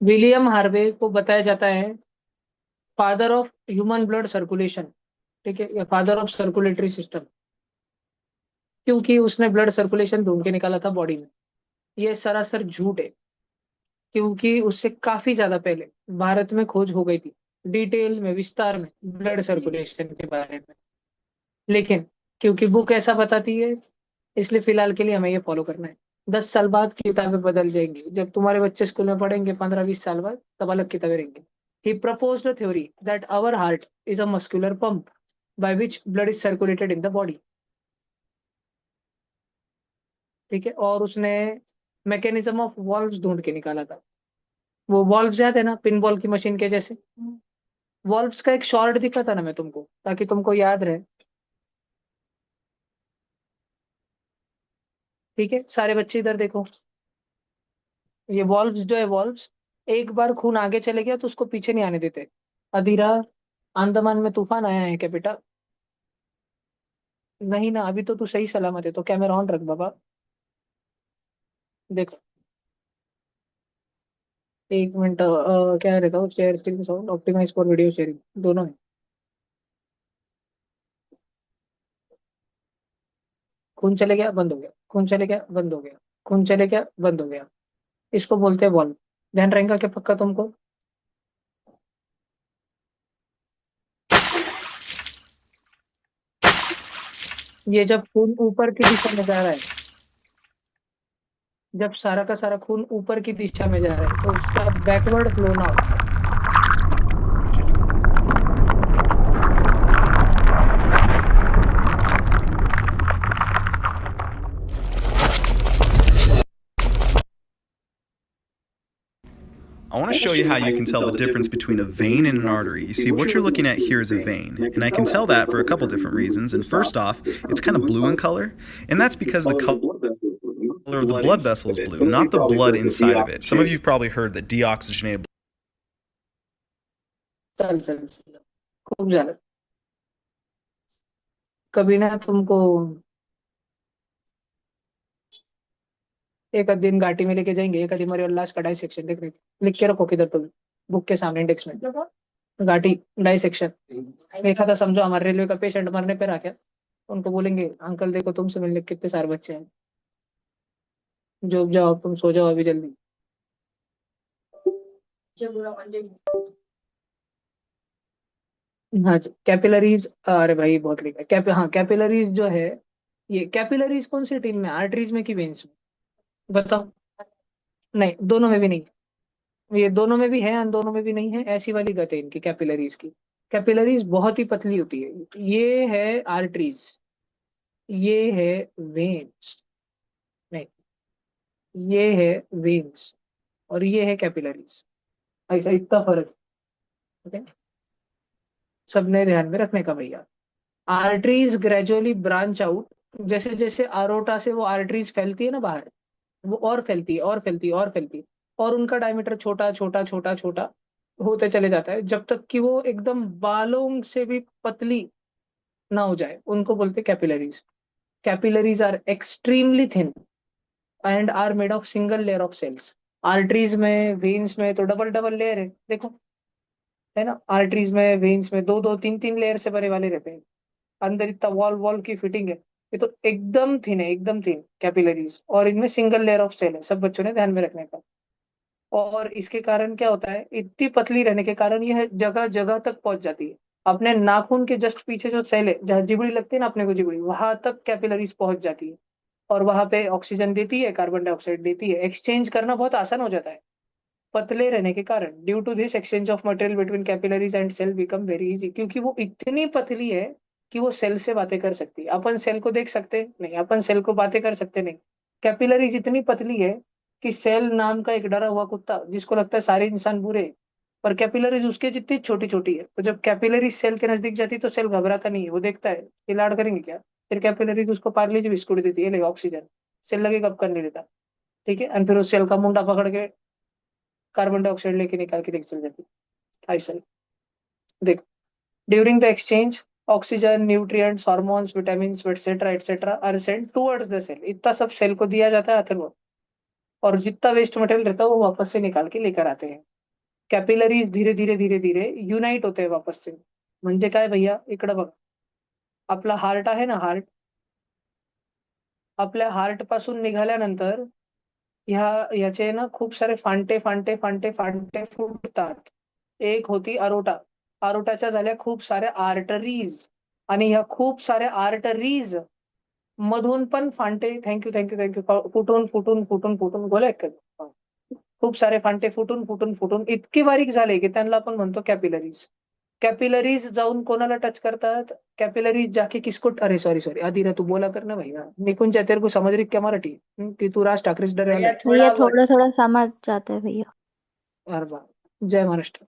William Harvey को बताया जाता है father of human blood circulation, ठीक है, या फादर ऑफ सर्कुलेटरी सिस्टम, क्योंकि उसने ब्लड सर्कुलेशन ढूंढ के निकाला था बॉडी में। ये सरासर झूठ है, क्योंकि उससे काफी ज्यादा पहले भारत में खोज हो गई थी, डिटेल में, विस्तार में, ब्लड सर्कुलेशन के बारे में। लेकिन क्योंकि बुक ऐसा बताती है, इसलिए फिलहाल के लिए हमें ये फॉलो करना है। 10 साल बाद किताबें बदल जाएंगी, जब तुम्हारे बच्चे स्कूल में पढ़ेंगे 15-20 साल बाद, तब अलग किताबें रहेंगी। He proposed a theory that our heart is a muscular pump by which blood is circulated in the body. ठीक है, और उसने मैकेनिज्म ऑफ वॉल्व्स ढूंढ के निकाला था। वो वॉल्व्स याद है ना, पिन बॉल की मशीन के जैसे। वॉल्व्स का एक शॉर्ट दिखा था ना मैं तुमको, ताकि तुमको याद रहे। ठीक है, सारे बच्चे इधर देखो। ये वॉल्व्स जो है, वॉल्व्स, एक बार खून आगे चले गया तो उसको पीछे नहीं आने देते। अधीरा, अंडमान में तूफान आया है क्या बेटा? नहीं ना, अभी तो तू सही सलामत है, तो कैमरा ऑन रख बाबा। देख, 1 मिनट, क्या रहेगा वो, share screen sound optimize for video sharing, दोनों है। खून चले गया, बंद हो गया, खून चले गया, बंद हो गया, खून चले गया, बंद हो गया। इसको बोलते हैं वॉल्व। ध्यान रहेगा क्या पक्का तुमको? ये जब खून ऊपर की दिशा में जा रहा है, जब सारा का सारा खून ऊपर की दिशा में जा रहा है, तो उसका बैकवर्ड फ्लो ना हो। I want to show you how you can tell the difference between a vein and an artery. You see, what you're looking at here is a vein, and I can tell that for a couple different reasons. And first off, it's kind of blue in color, and that's because the color of the blood vessel is blue, not the blood inside of it. Some of you have probably heard that deoxygenated चल चल चल, खूब ज्यादा। कभी ना तुमको एक आध दिन घाटी में लेके जाएंगे, एक आधी मरी लाश का डाइसेक्शन देखने, लिख के रखो किधर तुम, बुक के सामने इंडेक्स में। घाटी डाइसेक्शन देखा था, समझो हमारे रेलवे का पेशेंट मरने पे रखा। उनको बोलेंगे अंकल देखो, तुमसे मिलने कितने सारे बच्चे हैं, जो जाओ तुम सो जाओ अभी जल्दी। हाँ जी, कैपिलरीज, अरे भाई बहुत लिखा है। हाँ, कैपिलरीज जो है, ये कैपिलरीज कौन सी टीम में, आर्टरीज में कि वेन्स में? बताओ। नहीं, दोनों में भी नहीं है। ये दोनों में भी है, अन दोनों में भी नहीं है, ऐसी वाली गत है इनकी कैपिलरीज की। कैपिलरीज बहुत ही पतली होती है। ये है आर्टरीज, ये है वेन्स। नहीं, ये है वेन्स, और ये है कैपिलरीज। ऐसा इतना फर्क है, ठीक है? सबने ध्यान में रखने का भैया। आर्टरीज ग्रेजुअली ब्रांच आउट, जैसे जैसे अरोटा से वो आर्टरीज फैलती है ना बाहर, वो और फैलती है और फैलती है और फैलती है, और उनका डायमीटर छोटा छोटा छोटा छोटा होते चले जाता है, जब तक कि वो एकदम बालों से भी पतली ना हो जाए। उनको बोलते capillaries. Capillaries are extremely thin and are made of single layer of cells. Arteries में, वेन्स में तो डबल डबल लेयर है, देखो, है ना? आर्टरीज में, वेन्स में दो दो तीन तीन लेयर से बने वाले रहते हैं। अंदर इतना वॉल वॉल की फिटिंग है। ये तो एकदम थिन है, एकदम थिन कैपिलरीज, और इनमें सिंगल लेयर ऑफ सेल है, सब बच्चों ने ध्यान में रखने का। और इसके कारण क्या होता है, इतनी पतली रहने के कारण यह जगह जगह तक पहुंच जाती है। अपने नाखून के जस्ट पीछे जो सेल है, जहाँ जिबड़ी लगती है ना अपने को, जिबड़ी, वहां तक कैपिलरीज पहुंच जाती है। और वहां पे ऑक्सीजन देती है, कार्बन डाइऑक्साइड देती है, एक्सचेंज करना बहुत आसान हो जाता है पतले रहने के कारण। Due to this exchange of material between capillaries and cell become very easy, क्योंकि वो इतनी पतली है कि वो सेल से बातें कर सकती है। अपन सेल को देख सकते हैं नहीं, अपन सेल को बातें कर सकते नहीं। कैपिलरीज इतनी पतली है कि सेल नाम का एक डरा हुआ कुत्ता, जिसको लगता है सारे इंसान बुरे हैं, पर कैपिलरीज उसके जितनी छोटी छोटी है, तो जब कैपिलरीज सेल के नजदीक जाती है तो सेल घबराता नहीं है, वो देखता है ये लाड़ करेंगे क्या। फिर कैपिलरीज उसको पार्ले जी बिस्कुट देती है, ले ऑक्सीजन। सेल लगे कब कर नहीं देता, ठीक है, और फिर उस सेल का मुंडा पकड़ के कार्बन डाइऑक्साइड लेके निकाल के लेके चल जाती है। ऐसा ही। देखो, during the exchange oxygen, nutrients, hormones, vitamin etcetera etcetera are sent towards the cell. इतना सब सेल को दिया जाता है अथर्व। और जितना वेस्ट मटेरियल रहता है वो वापस से निकाल के लेकर आते हैं। कॅपिलरीज धीरे धीरे धीरे धीरे युनाइट होते हैं वापस से। म्हणजे काय भैया, इकडं बघ. आपला हार्ट आहे ना, हार्ट. आपल्या हार्ट पासून निघाल्यानंतर याचे ना खूप सारे फांटे फांटे फांटे फांटे फुटतात. एक होती अरोटा. अरोटाच्या झाल्या खूप साऱ्या आर्टरीज. आणि ह्या खूप साऱ्या आर्टरीज मधून पण फांटे, थँक्यू थँक्यू थँक्यू, फुटून फुटून फुटून फुटून गोल्या आहेत का? खूप सारे फांटे फुटून फुटून फुटून इतके बारीक झाले की त्यांना आपण म्हणतो कॅपिलरीज. कॅपिलरीज जाऊन कोणाला टच करतात? कॅपिलरीज जाके किसको, अरे सॉरी सॉरी आदिरा, तू बोला कर ना भैया. निकुंज तेरे को समझ रही क्या मराठी? कि तू राज ठाकरे से डरे वाला भैया है? भैया थोड़ा थोड़ा बहुत। थोड़ा समझ जाता है भैया। अरे वाह. जय महाराष्ट्र.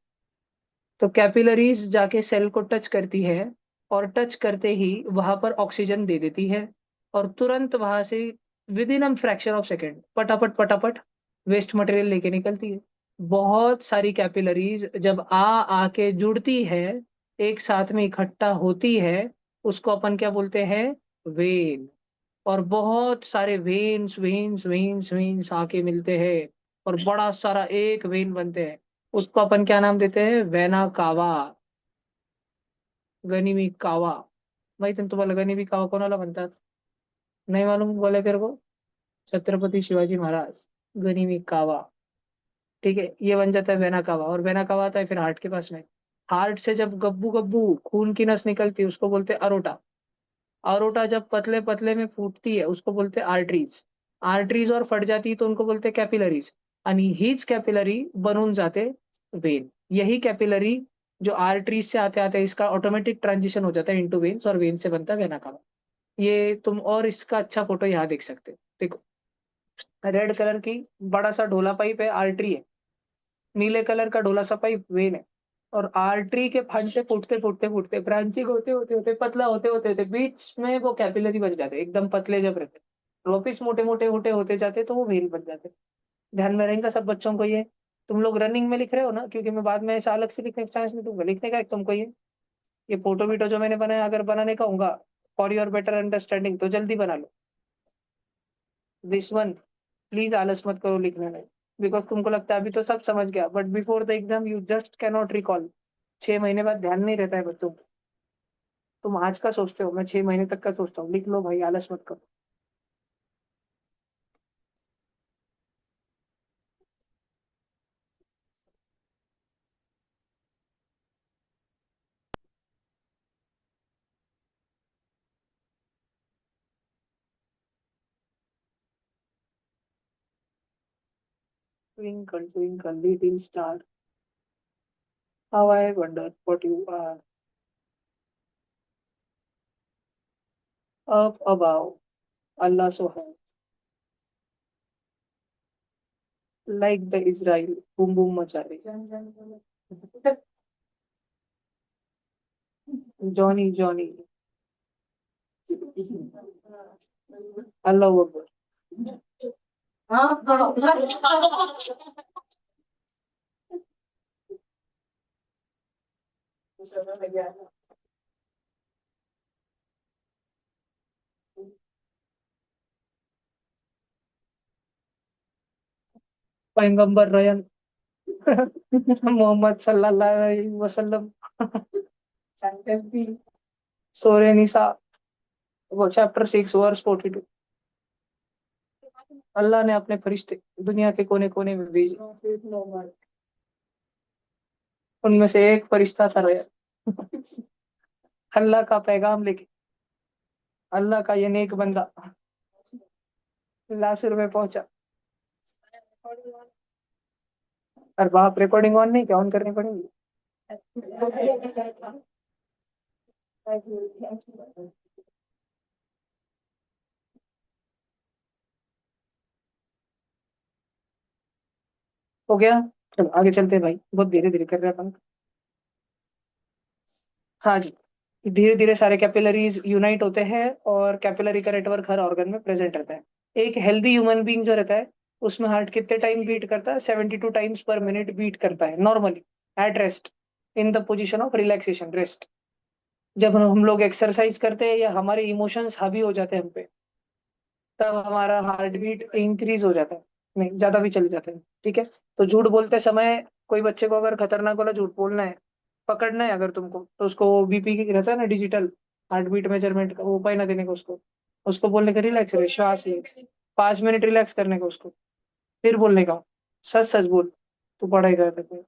तो कैपिलरीज जाके सेल को टच करती है, और टच करते ही वहां पर ऑक्सीजन दे देती है, और तुरंत वहां से with in fraction of second पटापट पटापट वेस्ट मटेरियल लेके निकलती है. बहुत सारी कैपिलरीज जब आके जुड़ती है, एक साथ में इकट्ठा होती है, उसको अपन क्या बोलते हैं? वेन. और बहुत सारे वेन्स वेन्स वेन्स वेन्स आके मिलते हैं, और बड़ा सारा एक वेन बनते हैं. उसको अपन क्या नाम देते हैं? Vena cava. गनिमी कावा. माहिती ना तुम्हाला गनिमी कावा कोणाला म्हणतात? नहीं मालूम बोले तेरे को? छत्रपति शिवाजी महाराज. गनिमी कावा. ठीक है, ये बन जाता है वेना कावा, और वेना कावा आता है फिर हार्ट के पास में. हार्ट से जब गब्बू गब्बू खून की नस निकलती है उसको बोलते हैं अरोटा. अरोटा जब पतले पतले में फूटती है उसको बोलते हैं आर्टरीज. आर्टरीज और फट जाती है तो उनको बोलते हैं कैपिलरीज. आणि हीच कॅपिलरी बनून जाते वेन. यही कैपिलरी जो आर्टरीज से आते आते इसका ऑटोमेटिक ट्रांजिशन हो जाता है इनटू वेन्स, और वेन से बनता है वेना कावा. ये तुम और इसका अच्छा फोटो यहाँ देख सकते हो. देखो, रेड कलर की बड़ा सा ढोला पाइप है, आर्टरी है. नीले कलर का ढोला सा पाइप वेन है. और आर्टरी के फंड से फूटते फूटते फूटते ब्रांचिंग होते होते होते पतला होते होते होते बीच में वो कैपिलरी बन जाते, एकदम पतले जब रहते, वापिस मोटे मोटे मोटे होते जाते तो वो वेन बन जाते. ध्यान में रहेगा सब बच्चों को ये. तुम लोग रनिंग में लिख रहे हो ना, क्योंकि मैं बाद में ऐसा अलग से लिखने चांस नहीं दूंगा. लिखने का एक तुमको ये फोटो वीटो जो मैंने बनाया, अगर बनाने का होगा फॉर योर बेटर अंडरस्टैंडिंग तो जल्दी बना लो. दिस वन प्लीज आलस मत करो लिखने में. बिकॉज तुमको लगता है अभी तो सब समझ गया, but before the exam you just cannot recall. 6 महीने बाद ध्यान नहीं रहता है बच्चों को. तुम आज का सोचते हो, मैं 6 महीने तक का सोचता हूँ. लिख लो भाई, आलस मत करो. Twinkle twinkle little star, how I wonder what you are up above. Allah सो है. Like the Israel boom boom मचा रही. Johnny Johnny. अल्लाह अकबर. पैगंबर रयन. मोहम्मद सल्लल्लाहु अलैहि वसल्लम. सोरे निसा, वो चैप्टर 6 वर्स 42. अल्लाह ने अपने फरिश्ते दुनिया के कोने कोने में भेजे. उनमें से एक फरिश्ता था रयन. अल्लाह का पैगाम लेके, अल्लाह का ये नेक बंदा लासिर में पहुंचा. और बाप, रिकॉर्डिंग ऑन नहीं क्या? ऑन करनी पड़ेगी. हो गया. चलो आगे चलते हैं भाई, बहुत धीरे धीरे कर रहे हैं अपन. हाँ जी. धीरे धीरे सारे कैपिलरीज यूनाइट होते हैं, और कैपिलरी का नेटवर्क हर ऑर्गन में प्रेजेंट रहता है. एक हेल्दी ह्यूमन बीइंग जो रहता है, उसमें हार्ट कितने टाइम बीट करता है? 72 टाइम्स पर मिनट बीट करता है normally, at rest. In the position of relaxation, rest. जब हम लोग एक्सरसाइज करते हैं या हमारे इमोशंस हावी हो जाते हैं हम पे, तब हमारा हार्ट बीट इंक्रीज हो जाता है, नहीं ज्यादा भी चले जाते हैं, ठीक है। तो झूठ बोलते समय कोई बच्चे को अगर खतरनाक वाला झूठ बोलना है, पकड़ना है अगर तुमको, तो उसको बीपी की रहता है ना, डिजिटल हार्ट बीट मेजरमेंट का, वो उपाय ना देने को उसको, उसको बोलने का रिलैक्स रहे, श्वास ले, 5 मिनट रिलैक्स करने को उसको, फिर बोलने का सच सच बोल, तू पढ़ाई करता है,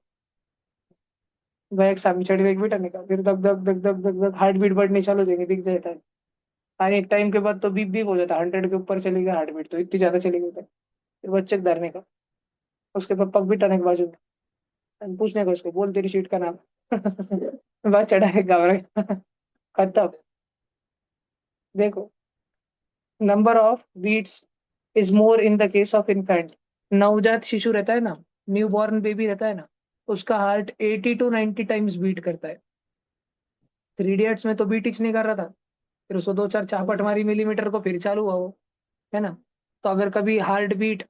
वह एक सामने चढ़ एक बेटा निकाल, फिर दब दब दब दब दब दब हार्ट बीट बढ़नी चालू हो जाएगी, दिख जाता है। हाँ, एक टाइम के बाद तो बीप बीप हो जाता है, 100 के ऊपर चली गई हार्ट बीट, तो इतनी ज्यादा चली गई, तो फिर बच्चे को धरने का, उसके बाद पग भी टाने के बाजू में, and पूछने का उसको, बोल तेरी सीट का नाम। बात चढ़ा है घबरा। खत्म। देखो, number of beats is more in the case of infant. नवजात शिशु रहता है ना, न्यू बॉर्न बेबी रहता है ना, उसका हार्ट 80 to 90 टाइम्स बीट करता है। 3 इडियट्स में तो बीट ही नहीं कर रहा था, फिर उसको दो चार चापट मारी मिलीमीटर को, फिर चालू हुआ वो, है ना। तो अगर कभी heart beat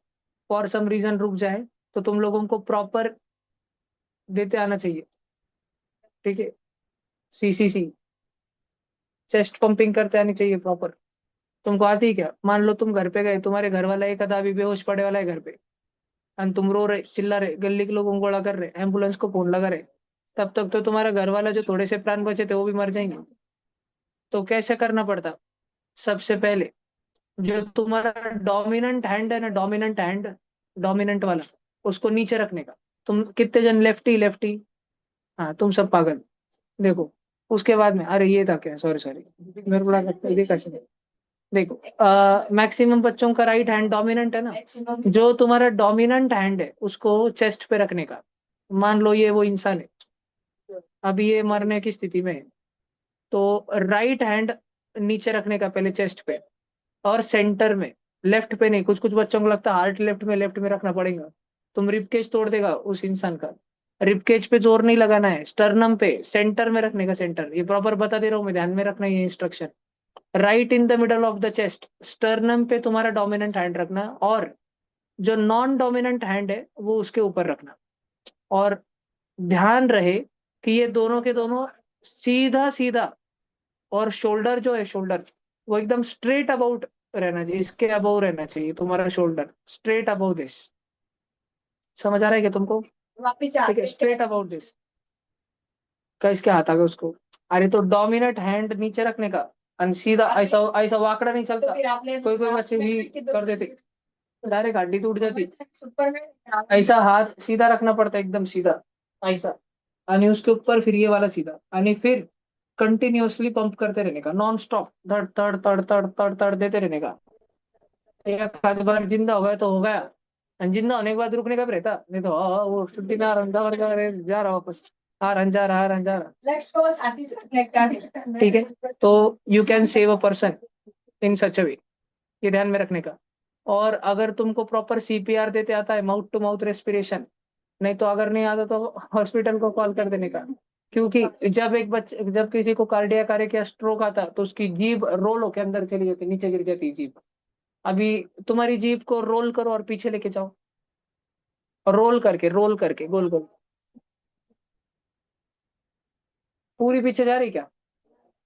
for some reason रुक जाए, तो तुम लोगों को प्रॉपर देते आना चाहिए, ठीक है। सीसीसी, चेस्ट पंपिंग करते आनी चाहिए प्रॉपर। तुमको आती है क्या? मान लो तुम घर पे गए, तुम्हारे घर वाला एक आधा अभी बेहोश पड़े वाला है घर पे, और तुम रो रहे, चिल्ला रहे, गली के लोग उंगोला कर रहे, एम्बुलेंस को फोन लगा रहे, तब तक तो तुम्हारा घर वाला जो थोड़े से प्राण बचे थे वो भी मर जाएंगे। तो कैसे करना पड़ता? सबसे पहले जो तुम्हारा डोमिनेंट हैंड है ना, डोमिनेंट हैंड, डोमिनेंट वाला, उसको नीचे रखने का। तुम कितने जन लेफ्टी लेफ्टी? हाँ, तुम सब पागल। देखो, उसके बाद में, अरे ये था क्या, सॉरी सॉरी, मेरे को लगा ये कैसे। देखो, मैक्सिमम बच्चों का राइट हैंड डोमिनेंट है ना, जो तुम्हारा डोमिनेंट हैंड है उसको चेस्ट पे रखने का। मान लो ये वो इंसान है, अभी ये मरने की स्थिति में है, तो राइट हैंड नीचे रखने का पहले चेस्ट पे, और सेंटर में, लेफ्ट पे नहीं। कुछ कुछ बच्चों को लगता है हार्ट लेफ्ट में रखना पड़ेगा, तुम रिबकेज तोड़ देगा उस इंसान का। रिबकेज पे जोर नहीं लगाना है, स्टर्नम पे सेंटर में रखने का, सेंटर, ये प्रॉपर बता दे रहा हूँ मैं, ध्यान में रखना ये instruction. Right in the middle of the chest, sternum पे तुम्हारा डोमिनेंट हैंड रखना, और जो नॉन डोमिनेंट हैंड है वो उसके ऊपर रखना। और ध्यान रहे कि ये दोनों के दोनों सीधा सीधा, और शोल्डर जो है, शोल्डर वो एकदम स्ट्रेट अबाउट रहना चाहिए, इसके अबाउ रहना चाहिए तुम्हारा शोल्डर, स्ट्रेट अबाउ दिस। समझ आ रहा है क्या तुमको? वापिस ठीक है, स्ट्रेट अबाउट दिस का, इसके हाथ आगे उसको। अरे तो डोमिनेंट हैंड नीचे रखने का, और सीधा ऐसा ऐसा वाकड़ा नहीं चलता, कोई कोई बच्चे भी कर देते, डायरेक्ट हड्डी टूट जाती। ऐसा हाथ सीधा रखना पड़ता है, एकदम सीधा, ऐसा, आणि उसके ऊपर फिर ये वाला सीधा, आणि फिर कंटिन्यूअसली पंप करते रहने का, नॉन स्टॉप, धड़ धड़ धड़ धड़ धड़ धड़ देते रहने का। एक आध बार जिंदा हो गया तो हो गया, और जिंदा होने के बाद रुकने का भी रहता, नहीं तो वो छुट्टी ना रंधा वर्गा जा रहा वापस, हाँ रंजा रहा रंजा रहा, ठीक है। तो you can save a person in such a way, ये ध्यान में रखने का। और अगर तुमको प्रॉपर सीपीआर देते आता है, माउथ टू माउथ रेस्पिरेशन, नहीं तो अगर नहीं आता तो हॉस्पिटल को कॉल कर देने का। क्योंकि जब किसी को कार्डियक अरेस्ट या स्ट्रोक आता तो उसकी जीभ रोल होके अंदर चली जाती, नीचे गिर जाती जीभ। अभी तुम्हारी जीभ को रोल करो और पीछे लेके जाओ, और रोल करके गोल गोल, पूरी पीछे जा रही क्या?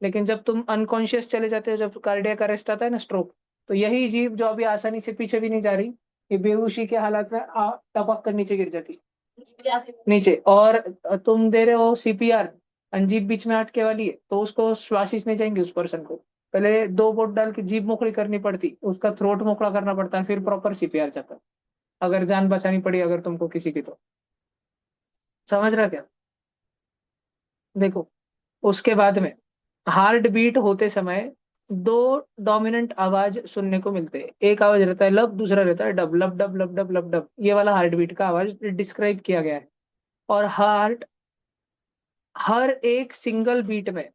लेकिन जब तुम अनकॉन्शियस चले जाते हो, जब कार्डियक अरेस्ट आता है ना, स्ट्रोक, तो यही जीभ जो अभी आसानी से पीछे भी नहीं जा रही, ये बेहोशी के हालात में टपक कर नीचे गिर जाती, नीचे। और तुम दे रहे हो सीपीआर, जीभ बीच में अटके वाली है, तो उसको श्वासिस नहीं जाएंगे, उस पर्सन को पहले 2 बोट डाल के जीभ मोकड़ी करनी पड़ती, उसका थ्रोट मोकड़ा करना पड़ता है, फिर प्रॉपर सीपीआर जाता है, अगर जान बचानी पड़ी अगर तुमको किसी की तो। समझ रहा क्या? देखो, उसके बाद में हार्ट बीट होते समय दो डोमिनेंट आवाज सुनने को मिलते हैं, एक आवाज रहता है लब, दूसरा रहता है डब, लब डब लब डब लब डब, ये वाला हार्ट बीट का आवाज डिस्क्राइब किया गया है। और हार्ट हर एक सिंगल बीट में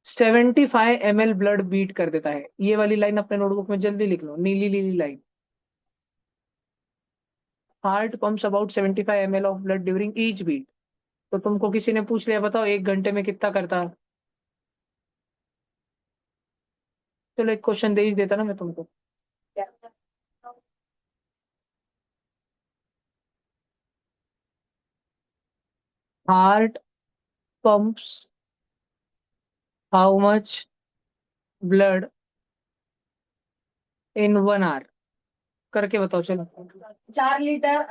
75 ml ब्लड बीट कर देता है। ये वाली लाइन अपने नोटबुक में जल्दी लिख लो, नीली नीली line. Heart pumps about 75 ml of blood during each beat. तो तुमको किसी ने पूछ लिया, बताओ 1 घंटे में कितना करता है? चलो एक क्वेश्चन दे ही देता ना मैं तुमको। Heart pumps how much blood in 1 hour, करके बताओ चलो। 4 लीटर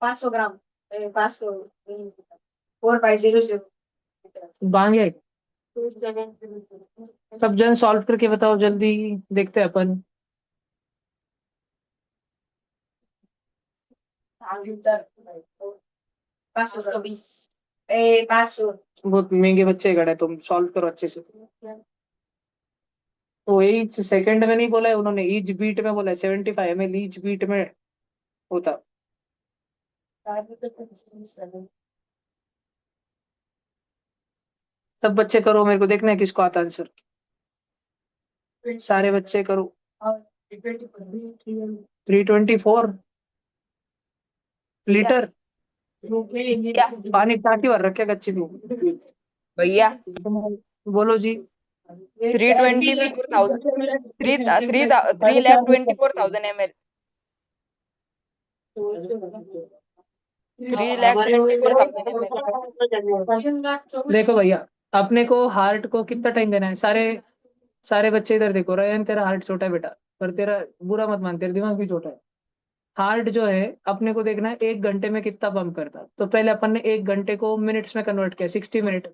500 ग्राम 500 4500 बांग है। सब जन सॉल्व करके बताओ जल्दी, देखते हैं अपन। 4 लीटर 520 500 बहुत महंगे बच्चे गए, तुम सॉल्व करो अच्छे से। तो ईच सेकंड में नहीं बोला है उन्होंने, ईच बीट में बोला है, 75 ml ईच बीट में होता। सब बच्चे करो, मेरे को देखना है किसको आता आंसर। सारे बच्चे करो। 324 लीटर भैया पानी टाकी भर रखे कच्ची में। भैया बोलो जी। 324,000 3 लाख 24,000 ml 3 लाख 24,000 ml। देखो भैया, अपने को हार्ट को कितना टाइम देना है, सारे सारे बच्चे इधर देखो। रयन तेरा हार्ट छोटा है बेटा, पर तेरा बुरा मत मान, तेरा दिमाग भी छोटा है। हार्ट जो है अपने को देखना है 1 घंटे में कितना पंप करता है। तो पहले अपन ने 1 घंटे को मिनट्स में कन्वर्ट किया, 60 मिनट।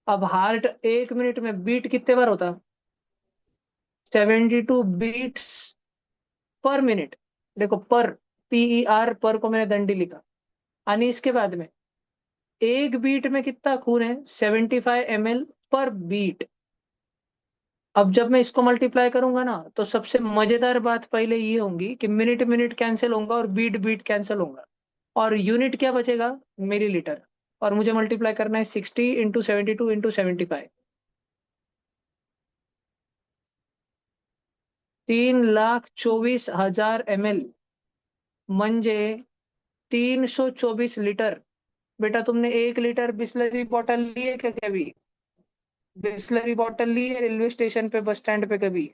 अब हार्ट 1 मिनट में बीट कितने बार होता? 72 बीट्स पर मिनट। देखो पर, PER, पर को मैंने दंडी लिखा। यानी इसके बाद में एक बीट में कितना खून है? 75 ml पर बीट। अब जब मैं इसको मल्टीप्लाई करूंगा ना, तो सबसे मजेदार बात पहले ये होंगी कि मिनट मिनट कैंसिल होगा और बीट बीट कैंसिल होगा, और यूनिट क्या बचेगा? मिलीलीटर। और मुझे मल्टीप्लाई करना है 60 × 72 × 75। 3,24,000 ml म्हणजे 324 लीटर। बेटा तुमने 1 लीटर बिस्लरी बॉटल ली है क्या कभी? बिस्लरी बॉटल ली है रेलवे स्टेशन पे, बस स्टैंड पे कभी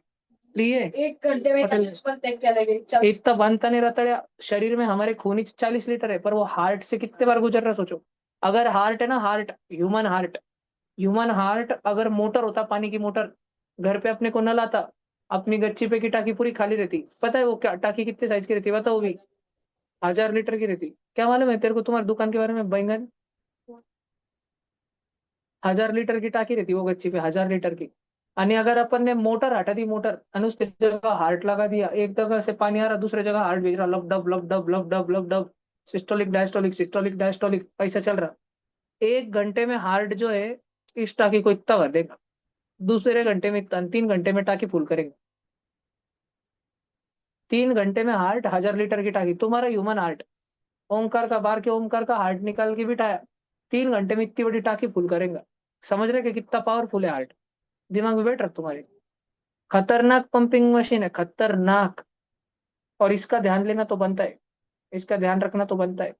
ली है? 1 घंटे में बॉटल 40 बनते क्या लगे इतना बनता नहीं रहता है। शरीर में हमारे खून ही 40 लीटर है, पर वो हार्ट से कितने बार गुजर रहा है सोचो। अगर हार्ट है ना, हार्ट, ह्यूमन हार्ट अगर मोटर होता, पानी की मोटर, घर पे अपने को नल आता, अपनी गच्ची पे की टाकी पूरी खाली रहती। पता है वो क्या टाकी कितने साइज की रहती है बताओ? वो भी 1,000 लीटर की रहती। क्या मालूम है तेरे को तुम्हारी दुकान के बारे में बैंगन? 1,000 लीटर की टाकी रहती वो गच्ची पे, 1,000 लीटर की। आणि अगर अपन ने मोटर हटा दी, मोटर, और उसके जगह हार्ट लगा दिया, एक जगह से पानी आ रहा दूसरे जगह हार्ट भेज रहा, लब डब लब डब लब डब लब dub, systolic diastolic systolic diastolic ऐसा चल रहा। 1 घंटे में हार्ट जो है इस टाकी को इतना भर देगा, दूसरे घंटे में इतना, 3 घंटे में टाकी फुल करेंगे। 3 घंटे में हार्ट 1,000 लीटर की टाकी, तुम्हारा ह्यूमन हार्ट, ओमकार का, बाहर के ओमकार का हार्ट निकाल के बिठाया, 3 घंटे में इतनी बड़ी टाकी फुल करेगा। समझ रहे कि कितना पावरफुल है हार्ट? दिमाग में बैठ रहा तुम्हारे। खतरनाक पंपिंग मशीन है, खतरनाक। और इसका ध्यान लेना तो बनता है, इसका ध्यान रखना तो बनता है।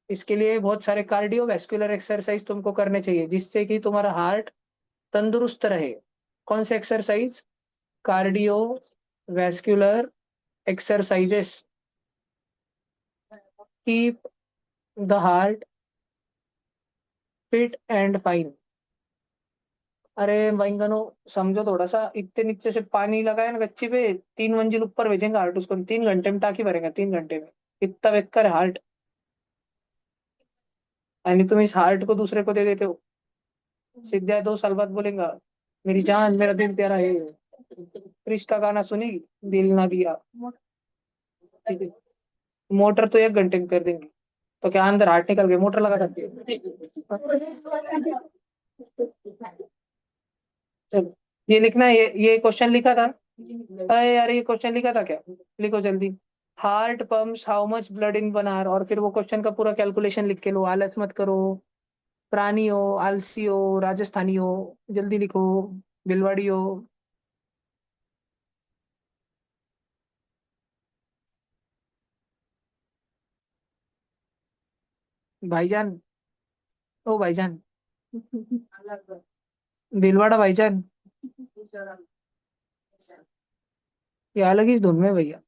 इसके लिए बहुत सारे कार्डियो वैस्कुलर एक्सरसाइज तुमको करने चाहिए, जिससे कि तुम्हारा हार्ट तंदुरुस्त रहे। कौन से exercise? Cardio vascular exercises keep the heart fit and fine. अरे बैंगनो, समझो थोड़ा सा, इतने नीचे से पानी लगाया ना गच्ची पे, 3 मंजिल ऊपर भेजेंगे हार्ट उसको, 3 घंटे में टाकी भरेगा, 3 घंटे में। इतना बेकार है हार्ट। यानी तुम इस हार्ट को दूसरे को दे देते हो, सीधा 2 साल बाद बोलेगा मेरी जान मेरा दिल तेरा है। क्रिश का गाना सुनेगी, दिल ना दिया। ठीक है? मोटर तो 1 घंटे में कर देंगे, तो क्या अंदर हार्ट निकल गए मोटर लगा सकती है? चलो, ये लिखना है, ये क्वेश्चन लिखा था। अरे यार ये क्वेश्चन लिखा था क्या? लिखो जल्दी। Heart pumps how much blood in 1 hour, और फिर वो क्वेश्चन का पूरा कैलकुलेशन लिख के लो, आलस मत करो। प्राणी हो, आलसी हो, राजस्थानी हो, जल्दी लिखो। भिलवाड़ी हो। भाईजान, ओ भाईजान, भीलवाड़ा भाईजान, ये अलग ही धुन में भैया।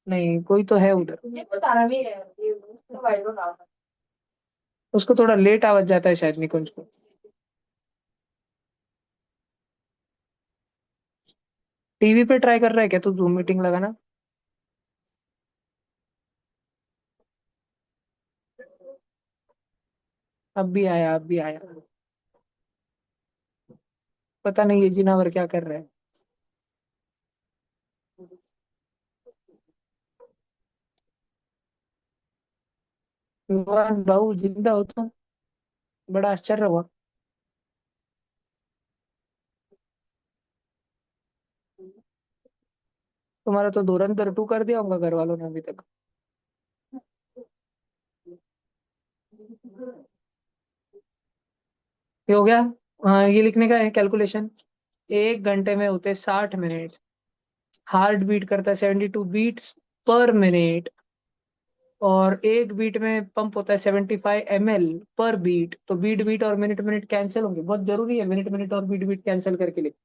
नहीं कोई तो है उधर। ये तो तारा भी है ये तो वायरो ना उसको थोड़ा लेट आवाज जाता है शायद निकुंज को। टीवी पे ट्राई कर रहा है क्या तू जूम मीटिंग लगाना? अब भी आया, अब भी आया। पता नहीं ये जिनावर क्या कर रहा है। विवान बाबू जिंदा हो तुम? बड़ा आश्चर्य हुआ। तुम्हारा तो धुरंधर 2 कर दिया होगा घर वालों ने अभी तक। ये हो गया। हाँ, ये लिखने का है कैलकुलेशन। 1 घंटे में होते 60 मिनट। हार्ट बीट करता है 72 बीट्स पर मिनट। और एक बीट में पंप होता है 75 ml पर बीट। तो बीट बीट और मिनट मिनट कैंसिल होंगे, बहुत जरूरी है मिनट मिनट और बीट बीट कैंसिल करके लिख।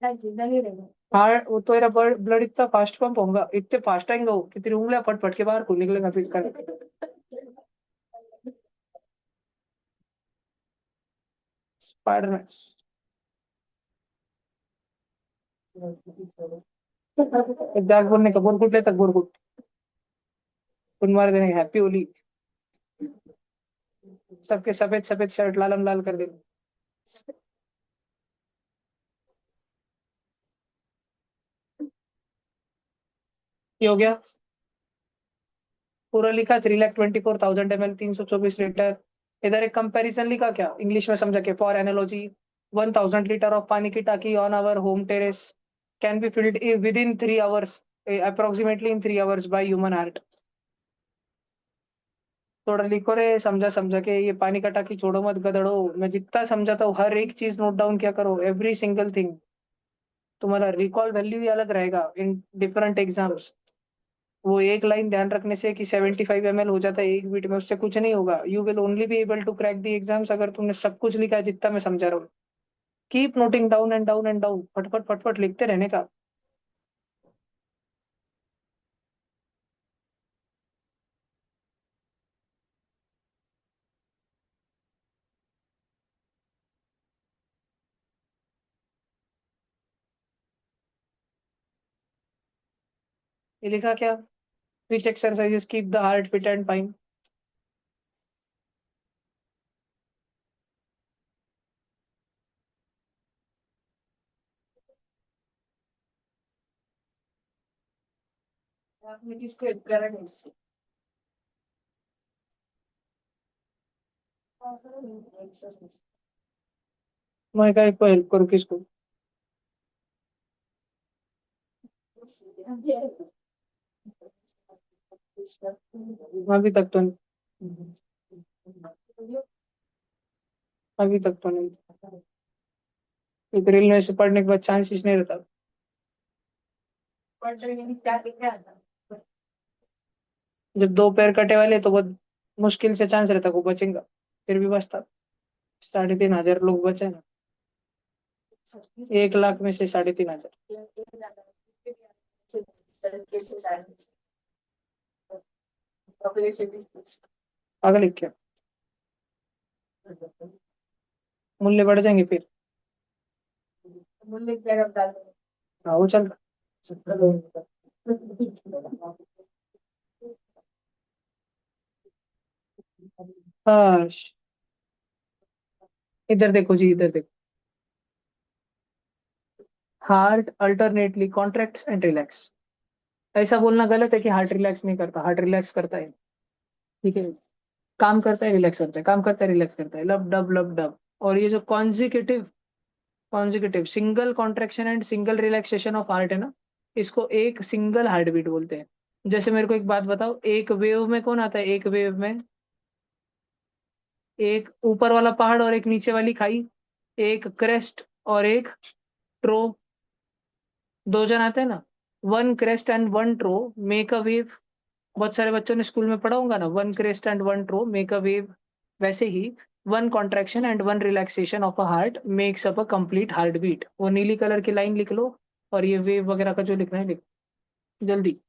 जिंदा नहीं रहेगा। हार्ट वो तो तेरा ब्लड इतना फास्ट पंप होगा, इतने फास्ट आएंगे वो कि तेरी उंगलियां फट फट के बाहर को निकलेगा फिर कर। स्पाइडरमैन। जाग बोलने का, बोल कुट ले तक बोल कुट। कुन मार देने हैप्पी होली। सबके सफेद सफेद शर्ट लालम लाल कर देंगे। ये हो गया। पूरा लिखा 3,24,000 ml 324 लीटर। इधर एक कंपैरिजन लिखा क्या इंग्लिश में समझा के, फॉर एनालॉजी 1,000 लीटर ऑफ पानी की टाकी on our home terrace can be filled with in 3 hours, approximately in 3 hours by human heart. थोड़ा लिखो रे, समझा समझा के। ये पानी का टाकी छोड़ो मत गधड़ो। मैं जितना समझाता हूँ हर एक चीज नोट डाउन क्या करो, एवरी सिंगल थिंग। तुम्हारा रिकॉल वैल्यू ही अलग रहेगा इन डिफरेंट एग्जाम्स। वो एक लाइन ध्यान रखने से कि 75 ml हो जाता है 1 बीट में, उससे कुछ नहीं होगा। You will only be able to crack the exams अगर तुमने सब कुछ लिखा है जितना मैं समझा रहा हूँ। Keep noting down and down and down, फटफट फटफट लिखते रहने का। ये लिखा क्या? Which exercises keep the heart fit and fine? आपने किसको करा नहीं इससे? मैं का को हेल्प करूँ किसको? अभी तक तो नहीं। अभी तक तो नहीं। एक रील में से पढ़ने के बाद चांसेस नहीं रहता। जब 2 पैर कटे वाले तो बहुत मुश्किल से चांस रहता को बचेगा। फिर भी बचता। 3,500 लोग बचे ना। 1 लाख में से 3,500। पागल है क्या? मूल्य बढ़ जाएंगे फिर। मूल्य क्या करता है? हाँ वो चल। हाँ। इधर देखो जी, इधर देखो। Heart alternately contracts and relax. ऐसा बोलना गलत है कि हार्ट रिलैक्स नहीं करता, हार्ट रिलैक्स करता है। ठीक है। काम करता है रिलैक्स करता है, काम करता है रिलैक्स करता है, लब डब लब डब। और ये जो consecutive consecutive single contraction and single relaxation of heart है ना, इसको एक सिंगल हार्ट बीट बोलते हैं। जैसे मेरे को एक बात बताओ, एक वेव में कौन आता है? एक वेव में एक ऊपर वाला पहाड़ और एक नीचे वाली खाई, एक क्रेस्ट और एक ट्रो। 2 जन आते हैं ना। One crest and one trough make a wave. बहुत सारे बच्चों ने स्कूल में पढ़ा होगा ना, one crest and one trough make a wave. वैसे ही one contraction and one relaxation of a heart makes up a complete heart beat. वो नीली कलर की लाइन लिख लो। और ये वेव वगैरह का जो लिखना है लिख जल्दी।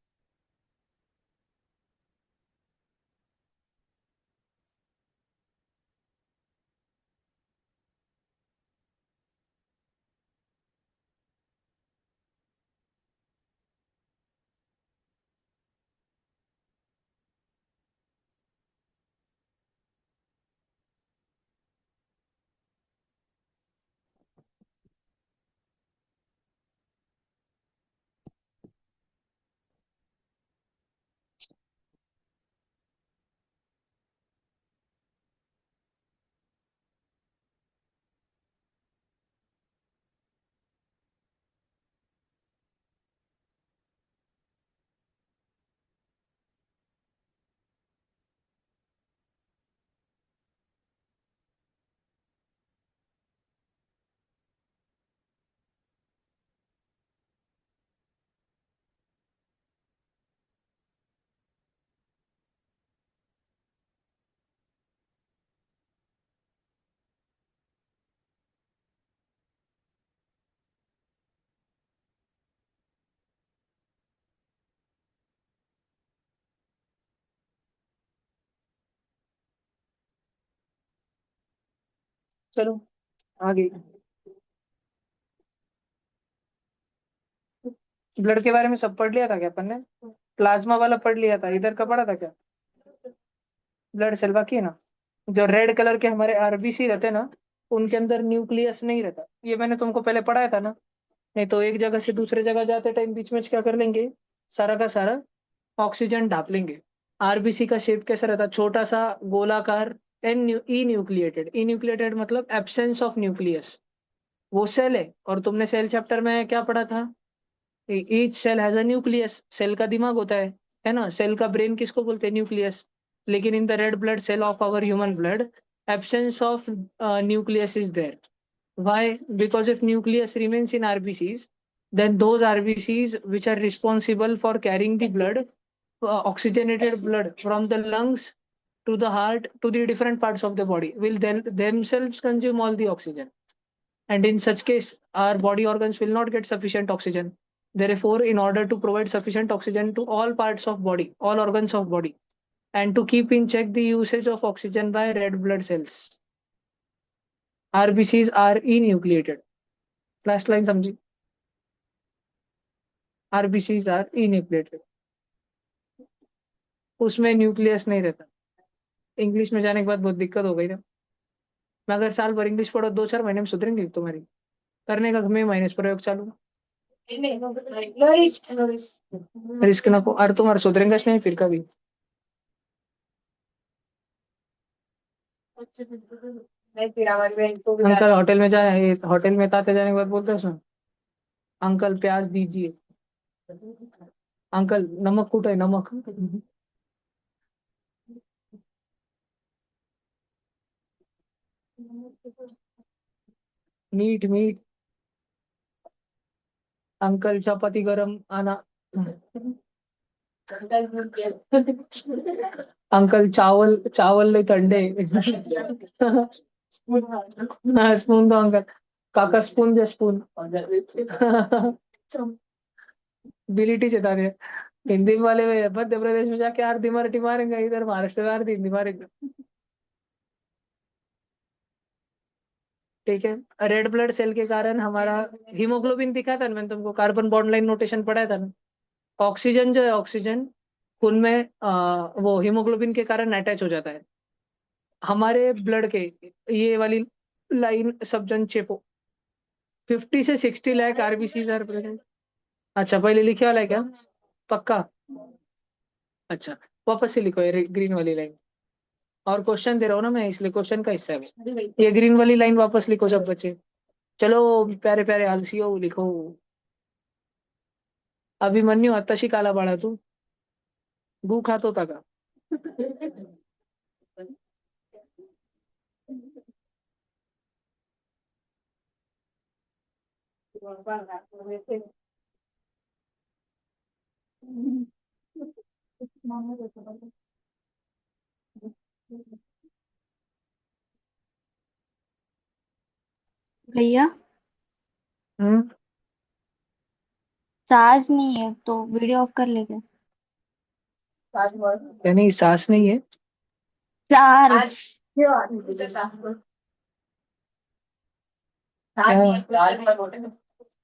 चलो आगे। ब्लड के बारे में सब पढ़ लिया था क्या अपन ने? प्लाज्मा वाला पढ़ लिया था, इधर का पढ़ा था क्या? ब्लड सेल बाकी है ना। जो रेड कलर के हमारे आरबीसी रहते हैं ना, उनके अंदर न्यूक्लियस नहीं रहता, ये मैंने तुमको पहले पढ़ाया था ना। नहीं तो एक जगह से दूसरे जगह जाते टाइम बीच में क्या कर लेंगे, सारा का सारा ऑक्सीजन ढाप लेंगे। आरबीसी का शेप कैसा रहता, छोटा सा गोलाकार, an enucleated. Enucleated मतलब एब्सेंस ऑफ न्यूक्लियस, वो सेल है। और तुमने सेल चैप्टर में क्या पढ़ा था, each cell has a nucleus, cell का दिमाग होता है ना। सेल का ब्रेन किसको बोलते हैं, न्यूक्लियस। लेकिन in the red blood cell of our human blood, absence of nucleus is there. Why? Because if nucleus remains in RBCs, then those RBCs which are responsible for carrying the blood, oxygenated blood from the lungs to the heart to the different parts of the body, will then themselves consume all the oxygen. And in such case, our body organs will not get sufficient oxygen. Therefore, in order to provide sufficient oxygen to all parts of body, all organs of body, and to keep in check the usage of oxygen by red blood cells, RBCs are enucleated. Last line समझी, RBCs are enucleated, उसमें nucleus नहीं रहता। English में जाने के बाद बहुत दिक्कत हो गई ना। मैं अगर साल भर इंग्लिश पढ़ो, 2-4 महीने में सुधरेंगे तुम्हारी। करने का मैं माइनस प्रयोग चालू, रिस्क ना को, और तुम्हारा सुधरेंगे नहीं फिर कभी। नहीं फिर हमारी बहन को भी अंकल होटल में जाए, होटल में ताते जाने के बाद बोलते हैं सुन, अंकल प्याज दीजिए, अंकल नमक कूटा है नमक। मीट मीट, अंकल चपाती गरम आना। अंकल दूध के अंकल चावल चावल ले ठंडे। हाँ स्पून दो अंकल, काका स्पून दे स्पून। बिलिटी चेता रहे हिंदी वाले में, मध्य प्रदेश में जाके आरती मराठी मारेंगे, इधर महाराष्ट्र में आरती हिंदी मारेंगे। ठीक है, रेड ब्लड सेल के कारण हमारा हीमोग्लोबिन दिखा था ना मैंने तुमको, कार्बन बॉन्ड लाइन नोटेशन पढ़ाया था ना। ऑक्सीजन जो है, ऑक्सीजन खून में वो हीमोग्लोबिन के कारण अटैच हो जाता है हमारे ब्लड के। ये वाली लाइन सब जन चेपो, 50 से 60 लाख आरबीसी आर प्रेजेंट। अच्छा पहले लिखे वाला है क्या, पक्का? अच्छा, वापस से लिखो ये ग्रीन वाली लाइन। और क्वेश्चन दे रहा हूँ ना मैं, इसलिए क्वेश्चन का हिस्सा है। ये ग्रीन वाली लाइन वापस लिखो सब बच्चे। चलो प्यारे प्यारे आलसियों लिखो। अभिमन्यू आत्ताशी काला बाळा तू, गू खात होता का? भैया हम्म, चार्ज नहीं है तो वीडियो ऑफ कर लेंगे। यानी सांस नहीं है। चार्ज।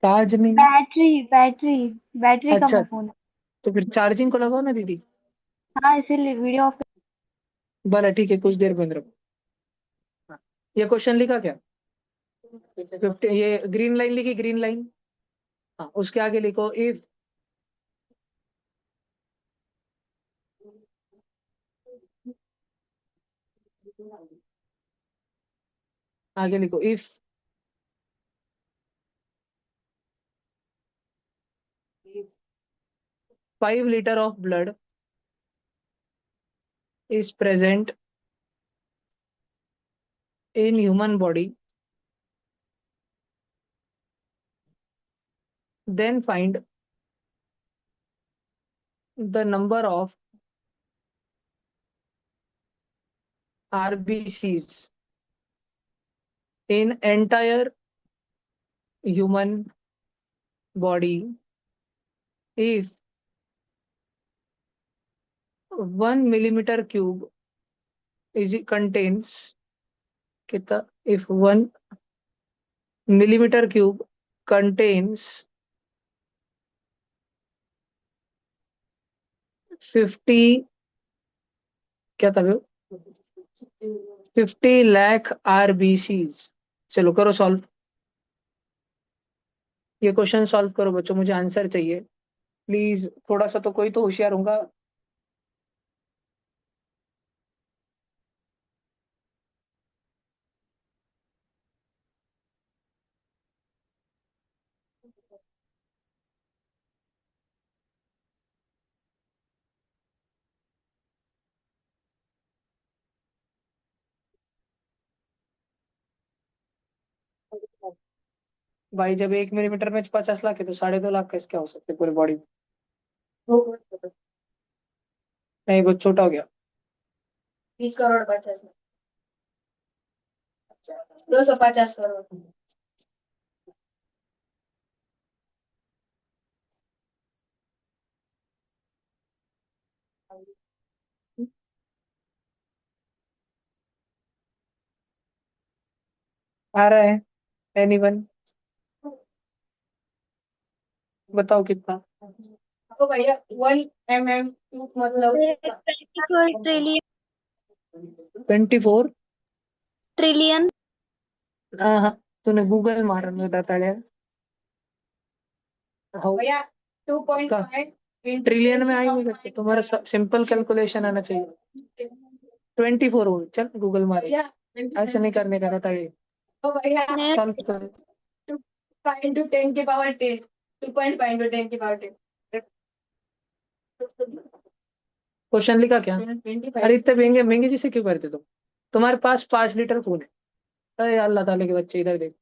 चार्ज नहीं है। बैटरी बैटरी बैटरी कम अच्छा, है फोन। तो फिर चार्जिंग को लगाओ ना दीदी। हाँ इसीलिए वीडियो ऑफ। भला ठीक है, कुछ देर बंद रखो। हाँ, ये क्वेश्चन लिखा क्या? 50, ये ग्रीन लाइन लिखी, ग्रीन लाइन। हाँ उसके आगे लिखो इफ, आगे लिखो if 5 litre of blood is present in human body, then find the number of RBCs in entire human body if 1 millimeter cube is contains कितना? इफ 1 millimeter cube contains 50, क्या था वो, 50 लाख RBCs। चलो करो सॉल्व, ये question solve करो बच्चों, मुझे आंसर चाहिए प्लीज। थोड़ा सा तो कोई तो होशियार होगा। भाई जब 1 मिलीमीटर में 50 लाख है तो 2.5 लाख कैसे क्या हो सकते पूरे बॉडी में? नहीं बहुत छोटा हो गया। 20 करोड़ 50 लाख, 250 करोड़। आ रहा है? एनीवन बताओ कितना? तो भैया 1 mm क्यूब मतलब 24 ट्रिलियन। 24? ट्रिलियन। हाँ हाँ, तूने गूगल मारा ना डाटा यार। हाउ? भैया का 2.5 इंटू ट्रिलियन टेन में आ की ही नहीं सकते, तुम्हारा पावर सिंपल कैलकुलेशन आना चाहिए। 24 हो, चल गूगल मारे, भैया ऐसे नहीं करने का रहता ये। तो भैया सॉल्व कर। 2.5 इंटू 10 की पावर 10, 2.5 इंटू 10 की पावर 10। क्वेश्चन लिखा क्या? 25। अरे इतने महंगे महंगे जिसे क्यों करते तुम? तुम्हारे पास 5 लीटर खून है। अरे अल्लाह ताला के बच्चे इधर देख,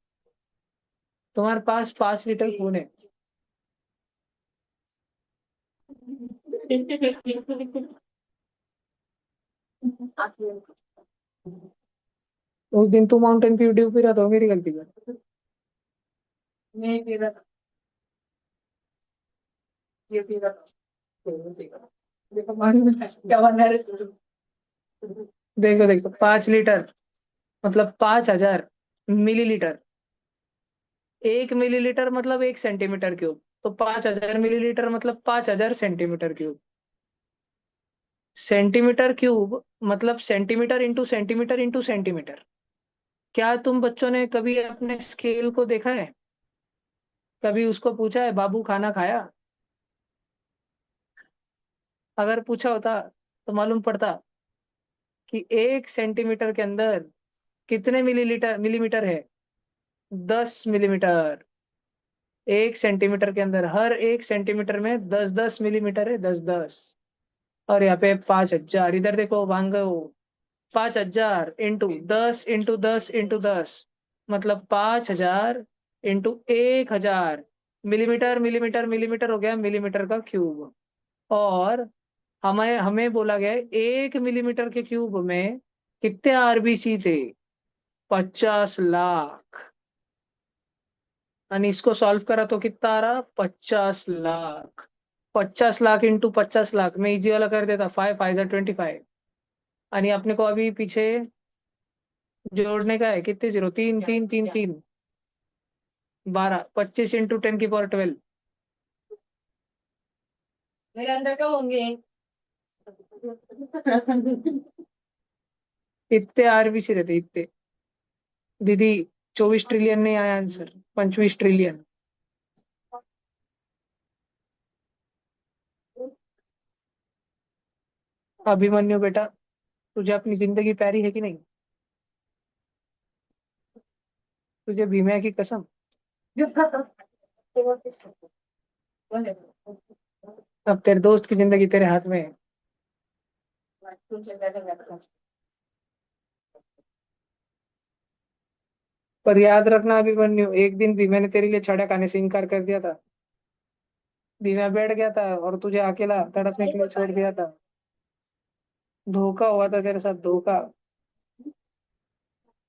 तुम्हारे पास 5 लीटर खून है। उस दिन तू माउंटेन ड्यू पी रहा था, वो मेरी गलती है। नहीं पी रहा था, ये पी रहा था। देखो मान में क्या बना रहे। देखो देखो, 5 लीटर मतलब 5,000 मिलीलीटर। 1 मिलीलीटर मतलब 1 सेंटीमीटर क्यूब, तो 5,000 मिलीलीटर मतलब 5,000 सेंटीमीटर क्यूब। सेंटीमीटर क्यूब मतलब centimetre into centimetre into centimetre. क्या तुम बच्चों ने कभी अपने स्केल को देखा है? कभी उसको पूछा है बाबू खाना खाया? अगर पूछा होता तो मालूम पड़ता कि 1 सेंटीमीटर के अंदर कितने मिलीमीटर है? 10 मिलीमीटर। 1 सेंटीमीटर के अंदर, हर 1 सेंटीमीटर में 10-10 मिलीमीटर है, 10-10। और यहाँ पे 5,000, इधर देखो भांगो। 5,000 इंटू 10 इंटू 10 इंटू 10, मतलब 5,000 इंटू 1,000। मिलीमीटर मिलीमीटर मिलीमीटर हो गया मिलीमीटर का क्यूब। और हमें हमें बोला गया है 1 मिलीमीटर के क्यूब में कितने RBC थे? 50 लाख। और इसको सॉल्व करा तो कितना आ रहा? 50 लाख। 50 लाख इंटू 50 लाख में इजी वाला कर देता, 5 5 जा 25। आणि अपने को अभी पीछे जोड़ने का है, कितने जीरो? तीन तीन तीन तीन, 12, 25 इंटू 10 की पावर 12। मेरे अंदर कम होंगे। इतने RBC रहते इतने। दीदी 24 ट्रिलियन नहीं आया आंसर, 25 ट्रिलियन। अभिमन्यु बेटा, तुझे अपनी जिंदगी प्यारी है कि नहीं? तुझे भीमा की कसम। कौन है? अब तेरे दोस्त की जिंदगी तेरे हाथ में है। तुमसे पहले मैं था। पर याद रखना अभिमन्यु, एक दिन भीमा ने तेरे लिए छड़ा खाने से इनकार कर दिया था। भीमा बैठ गया था और तुझे अकेला तड़पने के लिए छोड़ दिया था। धोखा हुआ था तेरे साथ, धोखा।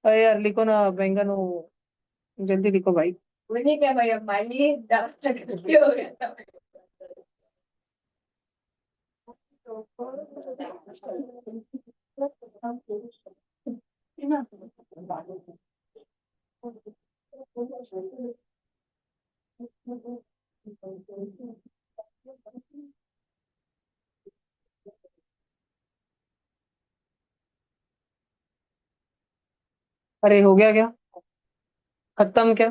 अरे यार लिखो ना बैंगन हो, जल्दी लिखो भाई। मुझे क्या भाई, अब मालिए 10 तक हो गया था। अरे हो गया क्या? खत्म क्या?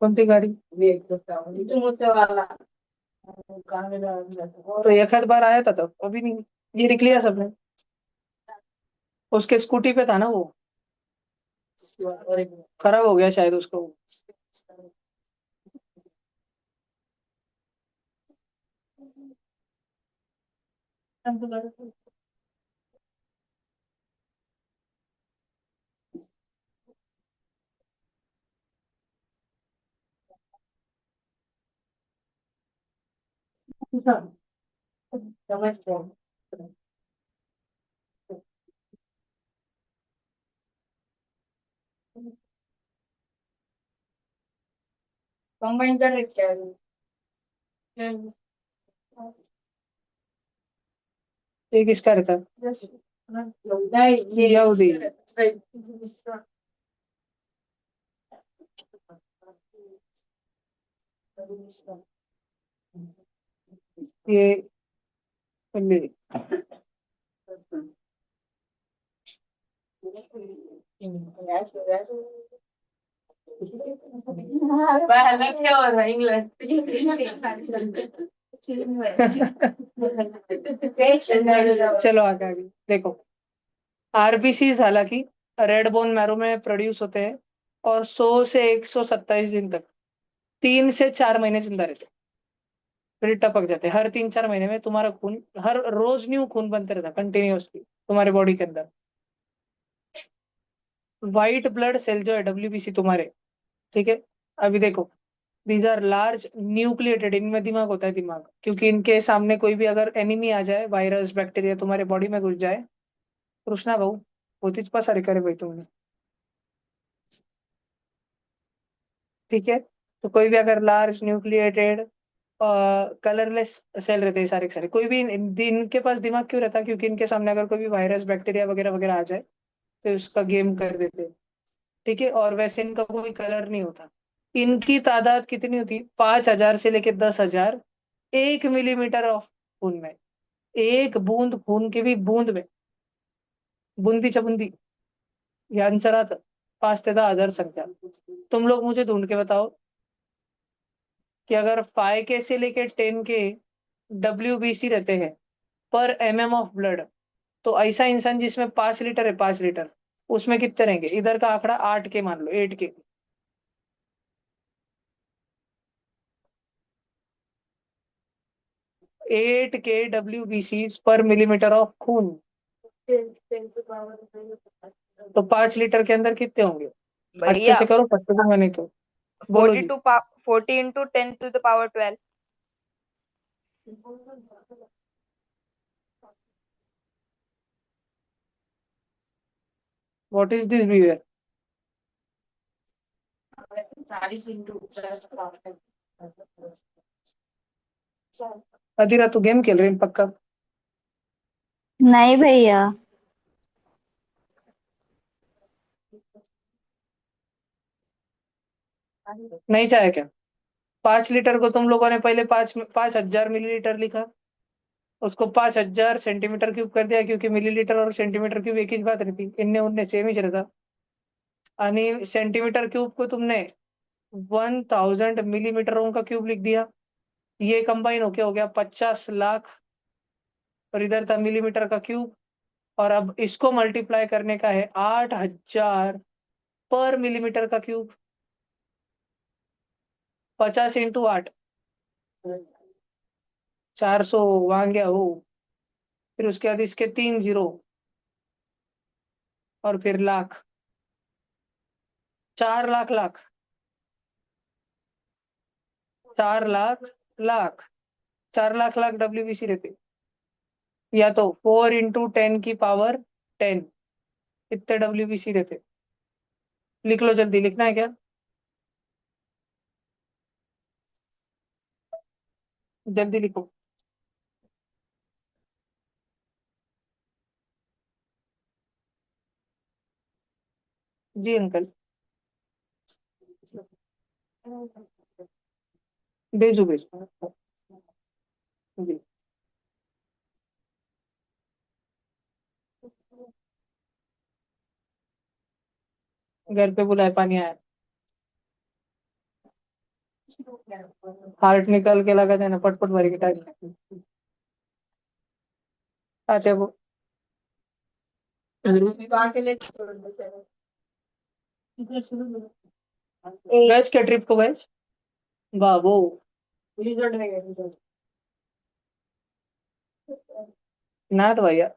कौन सी गाड़ी? इतने मोटे वाला। तो एक आध बार आया था तो अभी नहीं। ये निकल लिया सबने। उसके स्कूटी पे था ना वो। खराब हो गया शायद उसको। कंबाइन कर रखे हैं। ये किसका रहता है? नहीं ये यहूदी। ये ले। पहले क्या हो रहा है इंग्लैंड। चलो आगे आगे देखो। आरबीसी हालांकि रेड बोन मैरो में प्रोड्यूस होते हैं और 100 से 127 दिन तक 3 से 4 महीने जिंदा रहते हैं। फिर टपक जाते हैं। हर 3-4 महीने में तुम्हारा खून, हर रोज न्यू खून बनते रहता कंटिन्यूअसली तुम्हारे बॉडी के अंदर। व्हाइट ब्लड सेल जो है डब्ल्यूबीसी तुम्हारे, ठीक है। अभी देखो, दीज आर लार्ज न्यूक्लिएटेड, इनमें दिमाग होता है, दिमाग, क्योंकि इनके सामने कोई भी अगर एनिमी आ जाए, वायरस बैक्टीरिया तुम्हारे बॉडी में घुस जाए। कृष्णा भाऊ, बहुत सारे करे भाई तुमने। ठीक है। तो कोई भी अगर लार्ज न्यूक्लिएटेड कलरलेस सेल रहते हैं सारे के सारे, कोई भी इनके पास दिमाग क्यों रहता है? क्योंकि इनके सामने अगर कोई भी वायरस बैक्टीरिया वगैरह वगैरह आ जाए तो उसका गेम कर देते हैं। ठीक है। और वैसे इनका कोई कलर नहीं होता। इनकी तादाद कितनी होती? 5,000 से लेके 10,000 1 मिलीमीटर ऑफ खून में। एक बूंद खून की भी बूंद में, बूंदी चबूंदी, या आंसर आता 5 से 10,000 संख्या। तुम लोग मुझे ढूंढ के बताओ कि अगर 5K से लेके 10K WBC रहते हैं पर ऑफ ब्लड, तो ऐसा इंसान जिसमें 5 लीटर है, 5 लीटर, उसमें कितने रहेंगे? इधर का आंकड़ा 8K मान लो, 8K। 8 KWBC पर मिलीमीटर ऑफ खून। तो 5 लीटर के अंदर कितने होंगे? अच्छे भैया से करो, फट दूंगा नहीं तो। बोलो 40 जी। To 40 into 10 to the power 12। What is this behaviour? 40 into. Adhira तू गेम खेल रही है पक्का? नहीं भैया। नहीं चाहे क्या? 5 लीटर को तुम लोगों ने पहले 5,000 मिलीलीटर लिखा, उसको 5,000 सेंटीमीटर क्यूब कर दिया, क्योंकि मिलीलीटर और सेंटीमीटर क्यूब एक ही बात रहती, इनने उनने सेम ही रहता। यानी सेंटीमीटर क्यूब को तुमने 1,000 मिलीमीटरों का क्यूब लिख दिया। ये कंबाइन होके हो गया 50 लाख। और इधर था मिलीमीटर का क्यूब। और अब इसको मल्टीप्लाई करने का है 8,000 पर मिलीमीटर का क्यूब। 50 × 8, 400 वहां गया हो। फिर उसके बाद इसके 3 जीरो, और फिर लाख। 4 लाख लाख। 4 लाख लाख। 4 लाख लाख WBC रहते। या तो 4 × 10 की पावर 10, कितने WBC रहते? लिख लो जल्दी, लिखना है क्या? जल्दी लिखो। जी अंकल। भेजो भेजो जी। घर पे बुलाए, पानी आया। हार्ट निकाल के लगा देना, पटपट भर के टाइम आते वो। विवाह के लिए गैस क्या ट्रिप को गैस। वाह वो। रिजल्ट है रिजल्ट। ना तो भैया।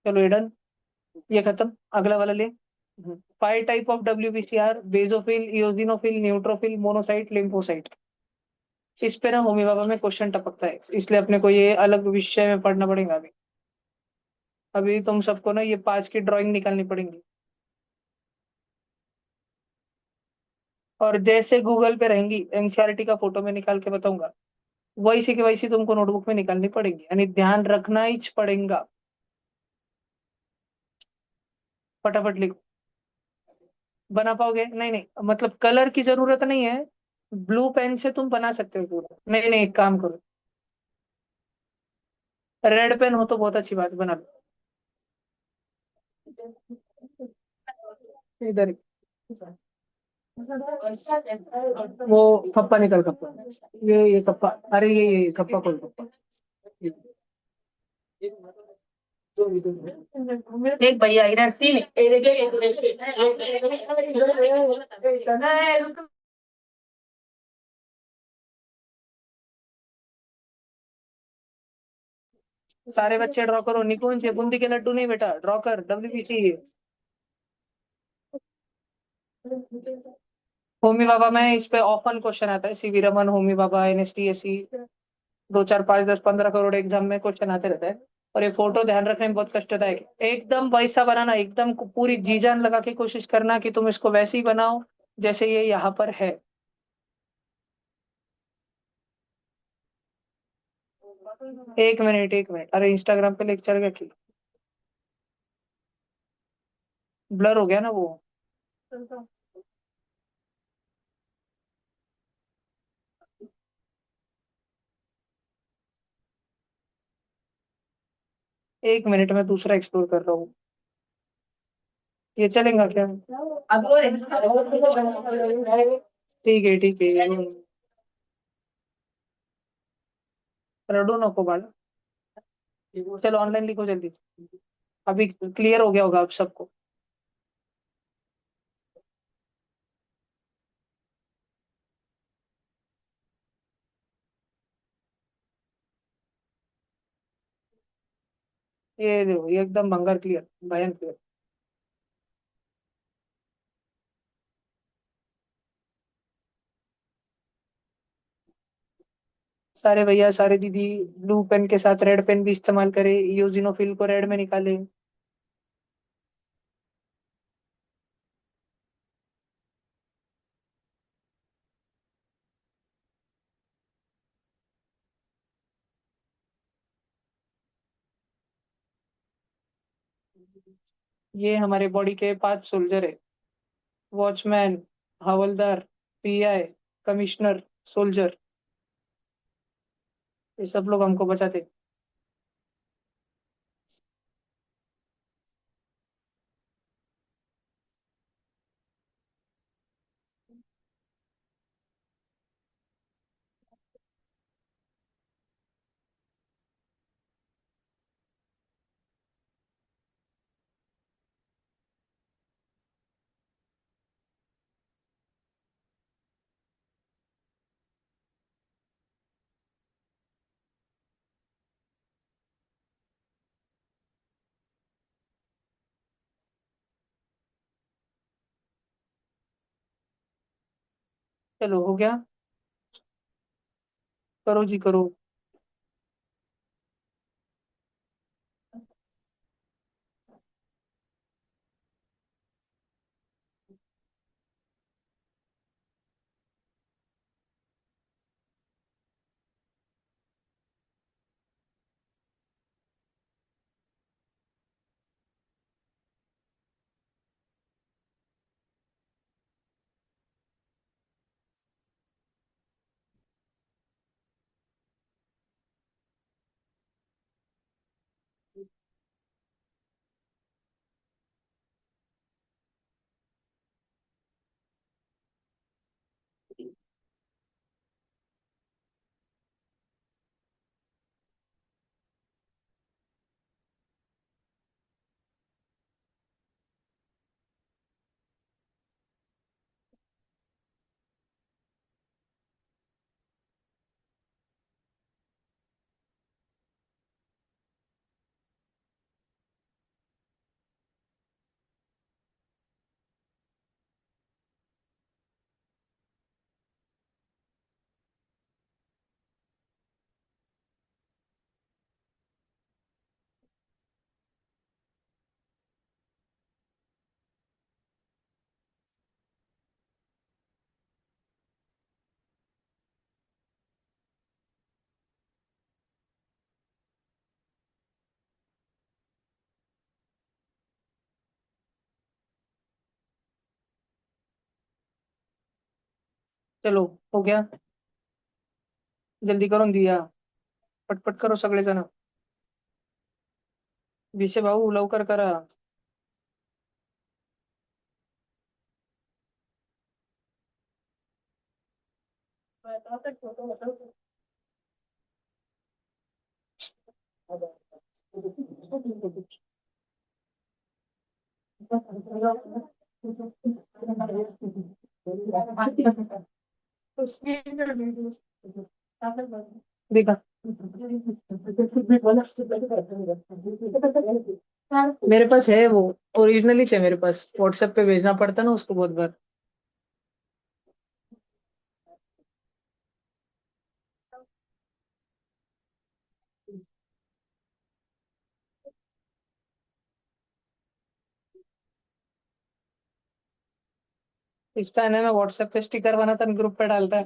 चलो ये डन। ये खत्म, अगला वाला ले। 5 type of WBCR: basophil, eosinophil, neutrophil, monocyte, lymphocyte. इस पे ना होमी बाबा में क्वेश्चन टपकता है, इसलिए अपने को ये अलग विषय में पढ़ना पड़ेगा अभी। अभी तुम सबको ना ये 5 की ड्राइंग निकालनी पड़ेगी। और जैसे गूगल पे रहेंगी, एनसीईआरटी का फोटो में निकाल के बताऊंगा, वैसी की वैसी तुमको नोटबुक में निकालनी पड़ेगी, यानी ध्यान रखना ही पड़ेगा। फटाफट लिखो। बना पाओगे? नहीं नहीं, मतलब कलर की जरूरत नहीं है। ब्लू पेन से तुम बना सकते हो पूरा। नहीं नहीं, एक काम करो, रेड पेन हो तो बहुत अच्छी बात, बना लो। इधर ही। वो कप्पा निकल, कप्पा। ये कप्पा, अरे ये कप्पा खोल, कप्पा। एक भैया इधर तीन। सारे बच्चे ड्रॉ करो, निकुंज ये बूंदी के लड्डू नहीं बेटा, ड्रॉ कर, WBC। होमी बाबा में इस पे ऑफन क्वेश्चन आता है, सीवी रमन, होमी बाबा, NSTSC। 2 4 5 10 15 करोड़ एग्जाम में क्वेश्चन आते रहता है। और ये फोटो ध्यान रखने में बहुत कष्टदायक है, एकदम वैसा बनाना, एकदम पूरी जी जान लगा के कोशिश करना कि तुम इसको वैसे ही बनाओ जैसे ये यहाँ पर है। 1 मिनट 1 मिनट, अरे इंस्टाग्राम पे लेक्चर क्या की, ब्लर हो गया ना वो। 1 मिनट में दूसरा एक्सप्लोर कर रहा हूँ। ये चलेगा क्या? अब और ठीक है ठीक है। रडो नको बाड़ा। चलो ऑनलाइन लिखो जल्दी। अभी क्लियर हो गया होगा आप सबको। ये देखो, ये एकदम भंगार क्लियर, भयंकर क्लियर। सारे भैया सारे दीदी ब्लू पेन के साथ रेड पेन भी इस्तेमाल करें, यूजिनोफिल को रेड में निकालें। ये हमारे बॉडी के 5 सोल्जर है: वॉचमैन, हवलदार, PI, कमिश्नर, सोल्जर। ये सब लोग हमको बचाते। चलो हो गया। करो जी करो। चलो, हो गया। जल्दी करो दिया, पटपट करो सगळे जण. विषय भाऊ लवकर करा. देखा, मेरे पास है वो, ओरिजिनली है मेरे पास, व्हाट्सएप पे भेजना पड़ता ना उसको बहुत बार. इसका है ना, मैं व्हाट्सएप पे स्टिकर बनाता ग्रुप पे डालता है.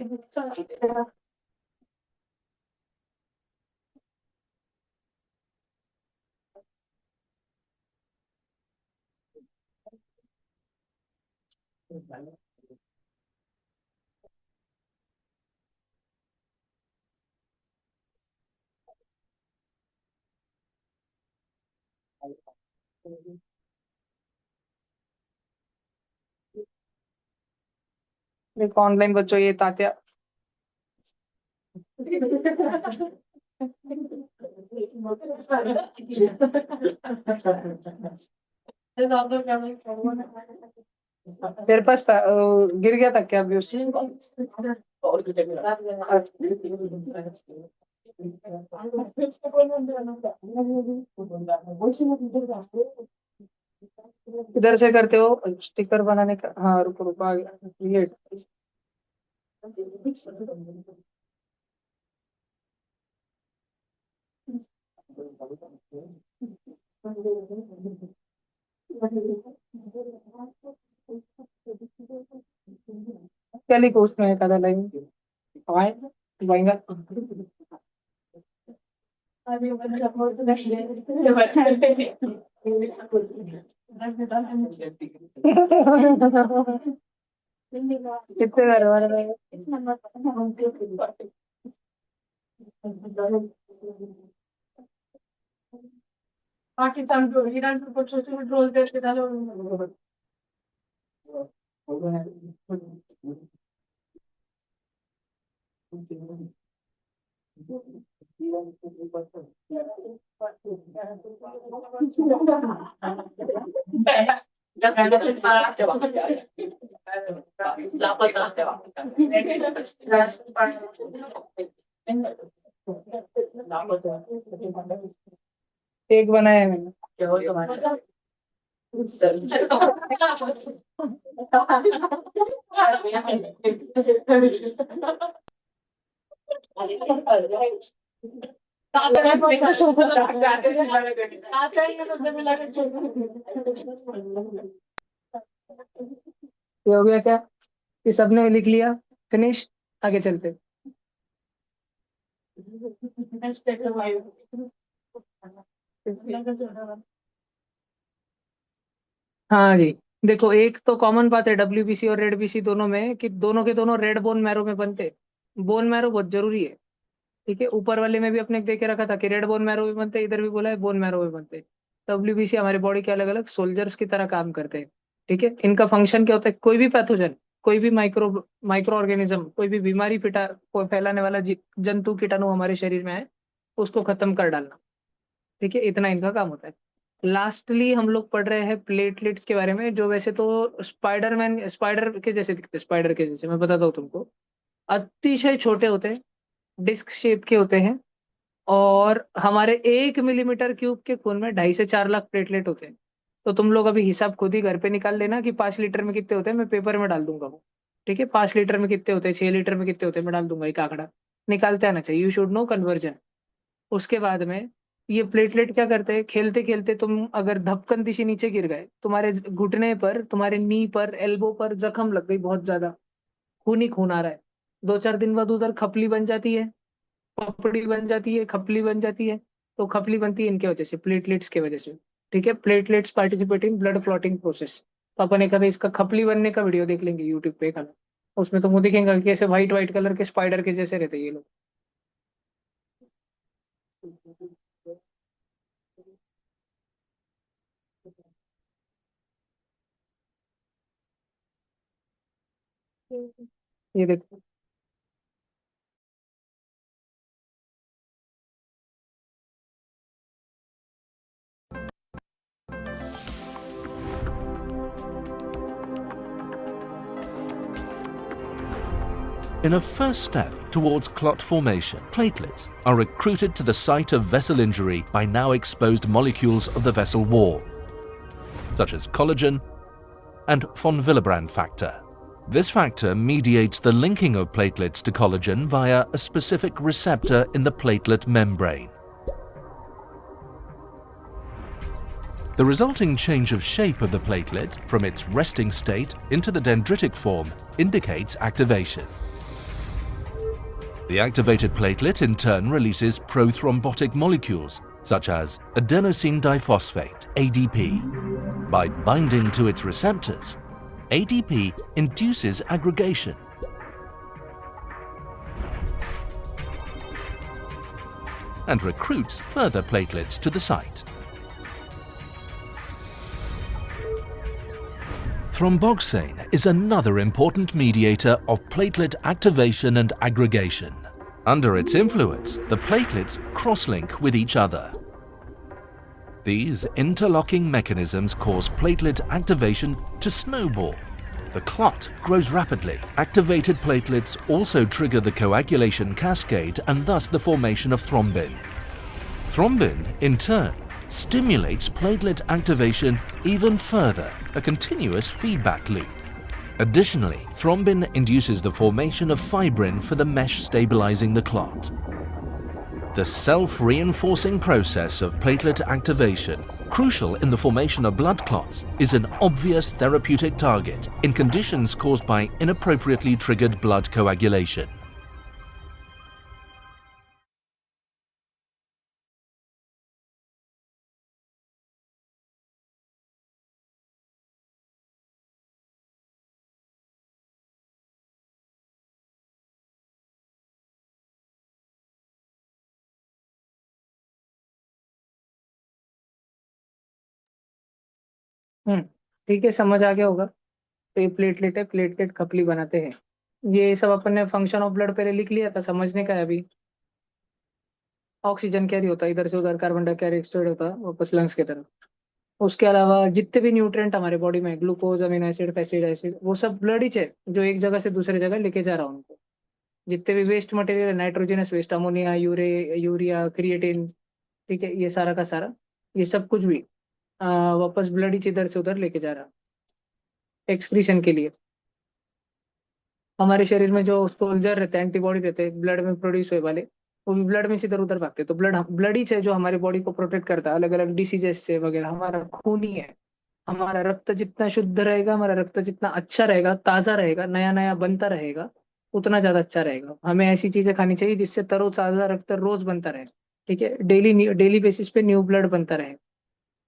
देखो ऑनलाइन बच्चों, ये तात्या. मेरे पास था, गिर गया था क्या अभी उससे. इधर से करते हो स्टिकर बनाने का. हाँ रुको रुको, आ गया क्रिएट. क्या लिखो उसमें एखादा लाइन आए वाएगा. कितने दरबार में. पाकिस्तान को ईरान को छोटे ड्रोन देते डालो. एक बनाया है मैंने. क्या हो तुम्हारा. ये हो गया क्या? ये सबने लिख लिया? फिनिश। आगे चलते। हाँ जी। देखो, एक तो कॉमन बात है डब्ल्यूबीसी और रेड बीसी दोनों में कि दोनों के दोनों रेड बोन मैरो में बनते। बोन मैरो बहुत जरूरी है। ठीक है, ऊपर वाले में भी अपने देख के रखा था कि रेड बोन मैरो भी बनते, इधर भी बोला है बोन मैरो भी बनते। डब्ल्यूबीसी हमारे बॉडी के अलग अलग सोल्जर्स की तरह काम करते हैं। ठीक है, इनका फंक्शन क्या होता है? कोई भी पैथोजन, कोई भी माइक्रो माइक्रो ऑर्गेनिज्म, कोई भी बीमारी फिटा कोई फैलाने वाला जंतु कीटाणु हमारे शरीर में है, उसको खत्म कर डालना। ठीक है, इतना इनका काम होता है। लास्टली हम लोग पढ़ रहे हैं प्लेटलेट्स के बारे में, जो वैसे तो स्पाइडरमैन स्पाइडर के जैसे दिखते हैं। स्पाइडर के जैसे मैं बताता हूँ तुमको। अतिशय छोटे होते हैं, डिस्क शेप के होते हैं, और हमारे 1 मिलीमीटर क्यूब के खून में 2.5 से 4 लाख प्लेटलेट होते हैं। तो तुम लोग अभी हिसाब खुद ही घर पे निकाल लेना कि 5 लीटर में कितने होते हैं, मैं पेपर में डाल दूंगा वो। ठीक है, 5 लीटर में कितने होते हैं, 6 लीटर में कितने होते हैं, मैं डाल दूंगा एक आंकड़ा। निकालते आना चाहिए, यू शुड नो कन्वर्जन। उसके बाद में ये प्लेटलेट क्या करते हैं, खेलते खेलते तुम अगर धपकन दिशी नीचे गिर गए, तुम्हारे घुटने पर, तुम्हारे नी पर, एल्बो पर जख्म लग गई बहुत ज्यादा, खून ही खून आ रहा है, 2-4 दिन बाद उधर खपली बन जाती है, पपड़ी बन जाती है, खपली बन जाती है। तो खपली बनती है इनके वजह से, प्लेटलेट्स की वजह से। ठीक है, platelets participate in blood clotting process. तो अपन एक आधा इसका खपली बनने का वीडियो देख लेंगे यूट्यूब पे एक आधा। उसमें तुमको दिखेगा कि ऐसे व्हाइट व्हाइट कलर के स्पाइडर के जैसे रहते हैं ये लोग। ये देखो। In a first step towards clot formation, platelets are recruited to the site of vessel injury by now exposed molecules of the vessel wall, such as collagen and von Willebrand factor. This factor mediates the linking of platelets to collagen via a specific receptor in the platelet membrane. The resulting change of shape of the platelet from its resting state into the dendritic form indicates activation. The activated platelet in turn releases prothrombotic molecules such as adenosine diphosphate, ADP. By binding to its receptors, ADP induces aggregation. And recruits further platelets to the site. Thromboxane is another important mediator of platelet activation and aggregation. Under its influence, the platelets cross-link with each other. These interlocking mechanisms cause platelet activation to snowball. The clot grows rapidly. Activated platelets also trigger the coagulation cascade and thus the formation of thrombin. Thrombin, in turn, stimulates platelet activation even further, a continuous feedback loop. Additionally, thrombin induces the formation of fibrin for the mesh stabilizing the clot. The self-reinforcing process of platelet activation, crucial in the formation of blood clots, is an obvious therapeutic target in conditions caused by inappropriately triggered blood coagulation. हम्म। ठीक है, समझ आ गया होगा। तो ये platelet है, platelet खपली बनाते हैं। ये सब अपन ने फंक्शन ऑफ ब्लड पहले लिख लिया था, समझने का है अभी। ऑक्सीजन कैरी होता है इधर से उधर, कार्बन डाइऑक्साइड होता है वापस लंग्स की तरफ। उसके अलावा जितने भी न्यूट्रिएंट हमारे बॉडी में, ग्लूकोज, अमीनो एसिड, फैसिड एसिड, वो सब ब्लड ही है जो एक जगह से दूसरे जगह लेके जा रहा है उनको। जितने भी वेस्ट मटेरियल है, nitrogenous waste, ammonia, urea, creatine, ठीक है, ये सारा का सारा, ये सब कुछ भी वापस ब्लड ही इधर से उधर लेके जा रहा है एक्सक्रीशन के लिए। हमारे शरीर में जो सोल्जर रहते हैं, एंटीबॉडी रहते हैं ब्लड में प्रोड्यूस हुए वाले, वो भी ब्लड में से इधर उधर भागते हैं। तो ब्लड ही है जो हमारी बॉडी को प्रोटेक्ट करता है अलग अलग डिसीजेस से वगैरह। हमारा खून ही है। हमारा रक्त जितना शुद्ध रहेगा, हमारा रक्त जितना अच्छा रहेगा, ताजा रहेगा, नया नया बनता रहेगा, उतना ज्यादा अच्छा रहेगा। हमें ऐसी चीजें खानी चाहिए जिससे तरोताजा रक्त रोज बनता रहे। ठीक है, डेली डेली बेसिस पे न्यू ब्लड बनता रहे।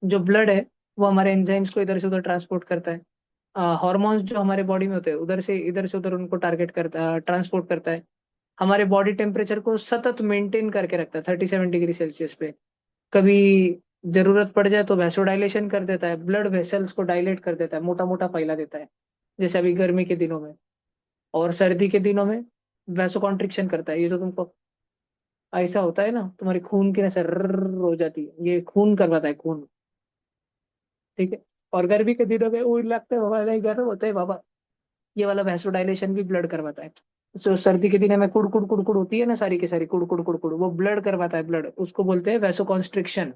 जो ब्लड है वो हमारे एंजाइम्स को इधर से उधर ट्रांसपोर्ट करता है। हॉर्मोन्स जो हमारे बॉडी में होते हैं उधर से इधर से उधर उनको टारगेट करता ट्रांसपोर्ट करता है। हमारे बॉडी टेम्परेचर को सतत मेंटेन करके रखता है 37 डिग्री सेल्सियस पे। कभी जरूरत पड़ जाए तो वैसोडाइलेशन कर देता है, ब्लड वेसल्स को डायलेट कर देता है, मोटा मोटा फैला देता है, जैसे अभी गर्मी के दिनों में। और सर्दी के दिनों में वैसो कॉन्ट्रिक्शन करता है। ये जो तुमको ऐसा होता है ना, तुम्हारी खून की नसें रर्र हो जाती है, ये खून करवाता है, खून। ठीक है। और गर्मी के दिनों में ऊन लगता है बाबा, नहीं गर्म होता है बाबा, ये वाला वैसोडाइलेशन भी ब्लड करवाता है। जो सर्दी के दिनों में कुड़ कुड़ कुड़ होती है ना, सारी की सारी कुड़ कुड़ कुड़ कुड़, वो ब्लड करवाता है, ब्लड, उसको बोलते हैं वैसो कॉन्स्ट्रिक्शन।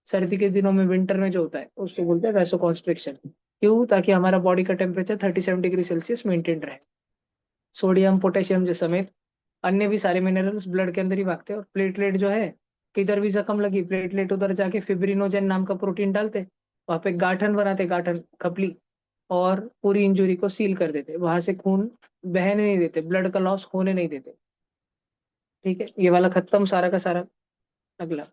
सर्दी के दिनों में, विंटर में जो होता है उसको बोलते हैं वैसो कॉन्स्ट्रिक्शन। क्यों? ताकि हमारा बॉडी का टेम्परेचर 37 डिग्री सेल्सियस मेंटेन रहे। सोडियम पोटेशियम जो समेत अन्य भी सारे मिनरल्स ब्लड के अंदर ही भागते हैं। और प्लेटलेट जो है, किधर भी जख्म लगी, प्लेटलेट उधर जाके फिब्रिनोजेन नाम का प्रोटीन डालते, वहां पे गाठन बनाते, गाठन खपली, और पूरी इंजुरी को सील कर देते, वहां से खून बहने नहीं देते, ब्लड का लॉस होने नहीं देते। ठीक है, ये वाला खत्म सारा का सारा। अगला।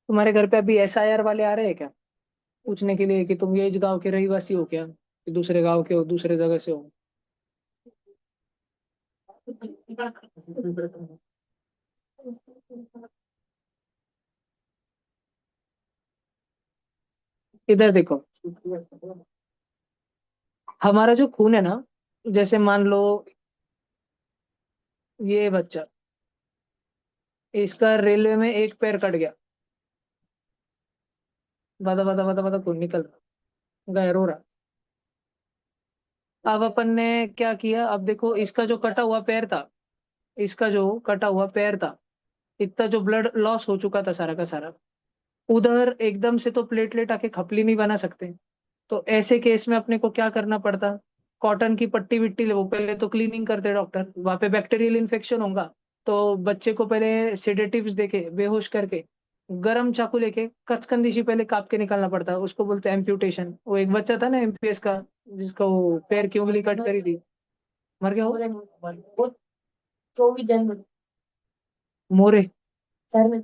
तुम्हारे घर पे अभी SIR वाले आ रहे हैं क्या, पूछने के लिए कि तुम ये इस गांव के रहिवासी हो क्या, कि दूसरे गांव के हो, दूसरे जगह से हो? इधर देखो, हमारा जो खून है ना, जैसे मान लो ये बच्चा, इसका रेलवे में एक पैर कट गया, बदा बदा बदा बदा खून निकल रहा, गाय रो रहा। अब अपन ने क्या किया, अब देखो इसका जो कटा हुआ पैर था, इसका जो कटा हुआ पैर था, इतना जो ब्लड लॉस हो चुका था सारा का सारा, उधर एकदम से तो प्लेटलेट आके खपली नहीं बना सकते। तो ऐसे केस में अपने को क्या करना पड़ता, कॉटन की पट्टी विट्टी ले, वो पहले तो क्लीनिंग करते डॉक्टर, वहां पे बैक्टीरियल इन्फेक्शन होगा। तो बच्चे को पहले सेडेटिव्स देके बेहोश करके गरम चाकू लेके कचकंदी सी पहले काट के निकालना पड़ता है, उसको बोलते हैं एम्प्यूटेशन। वो एक बच्चा था ना MPS का, जिसका वो पैर की उंगली कट करी थी, मर गया वो। 24 जनवरी मोरे। सर में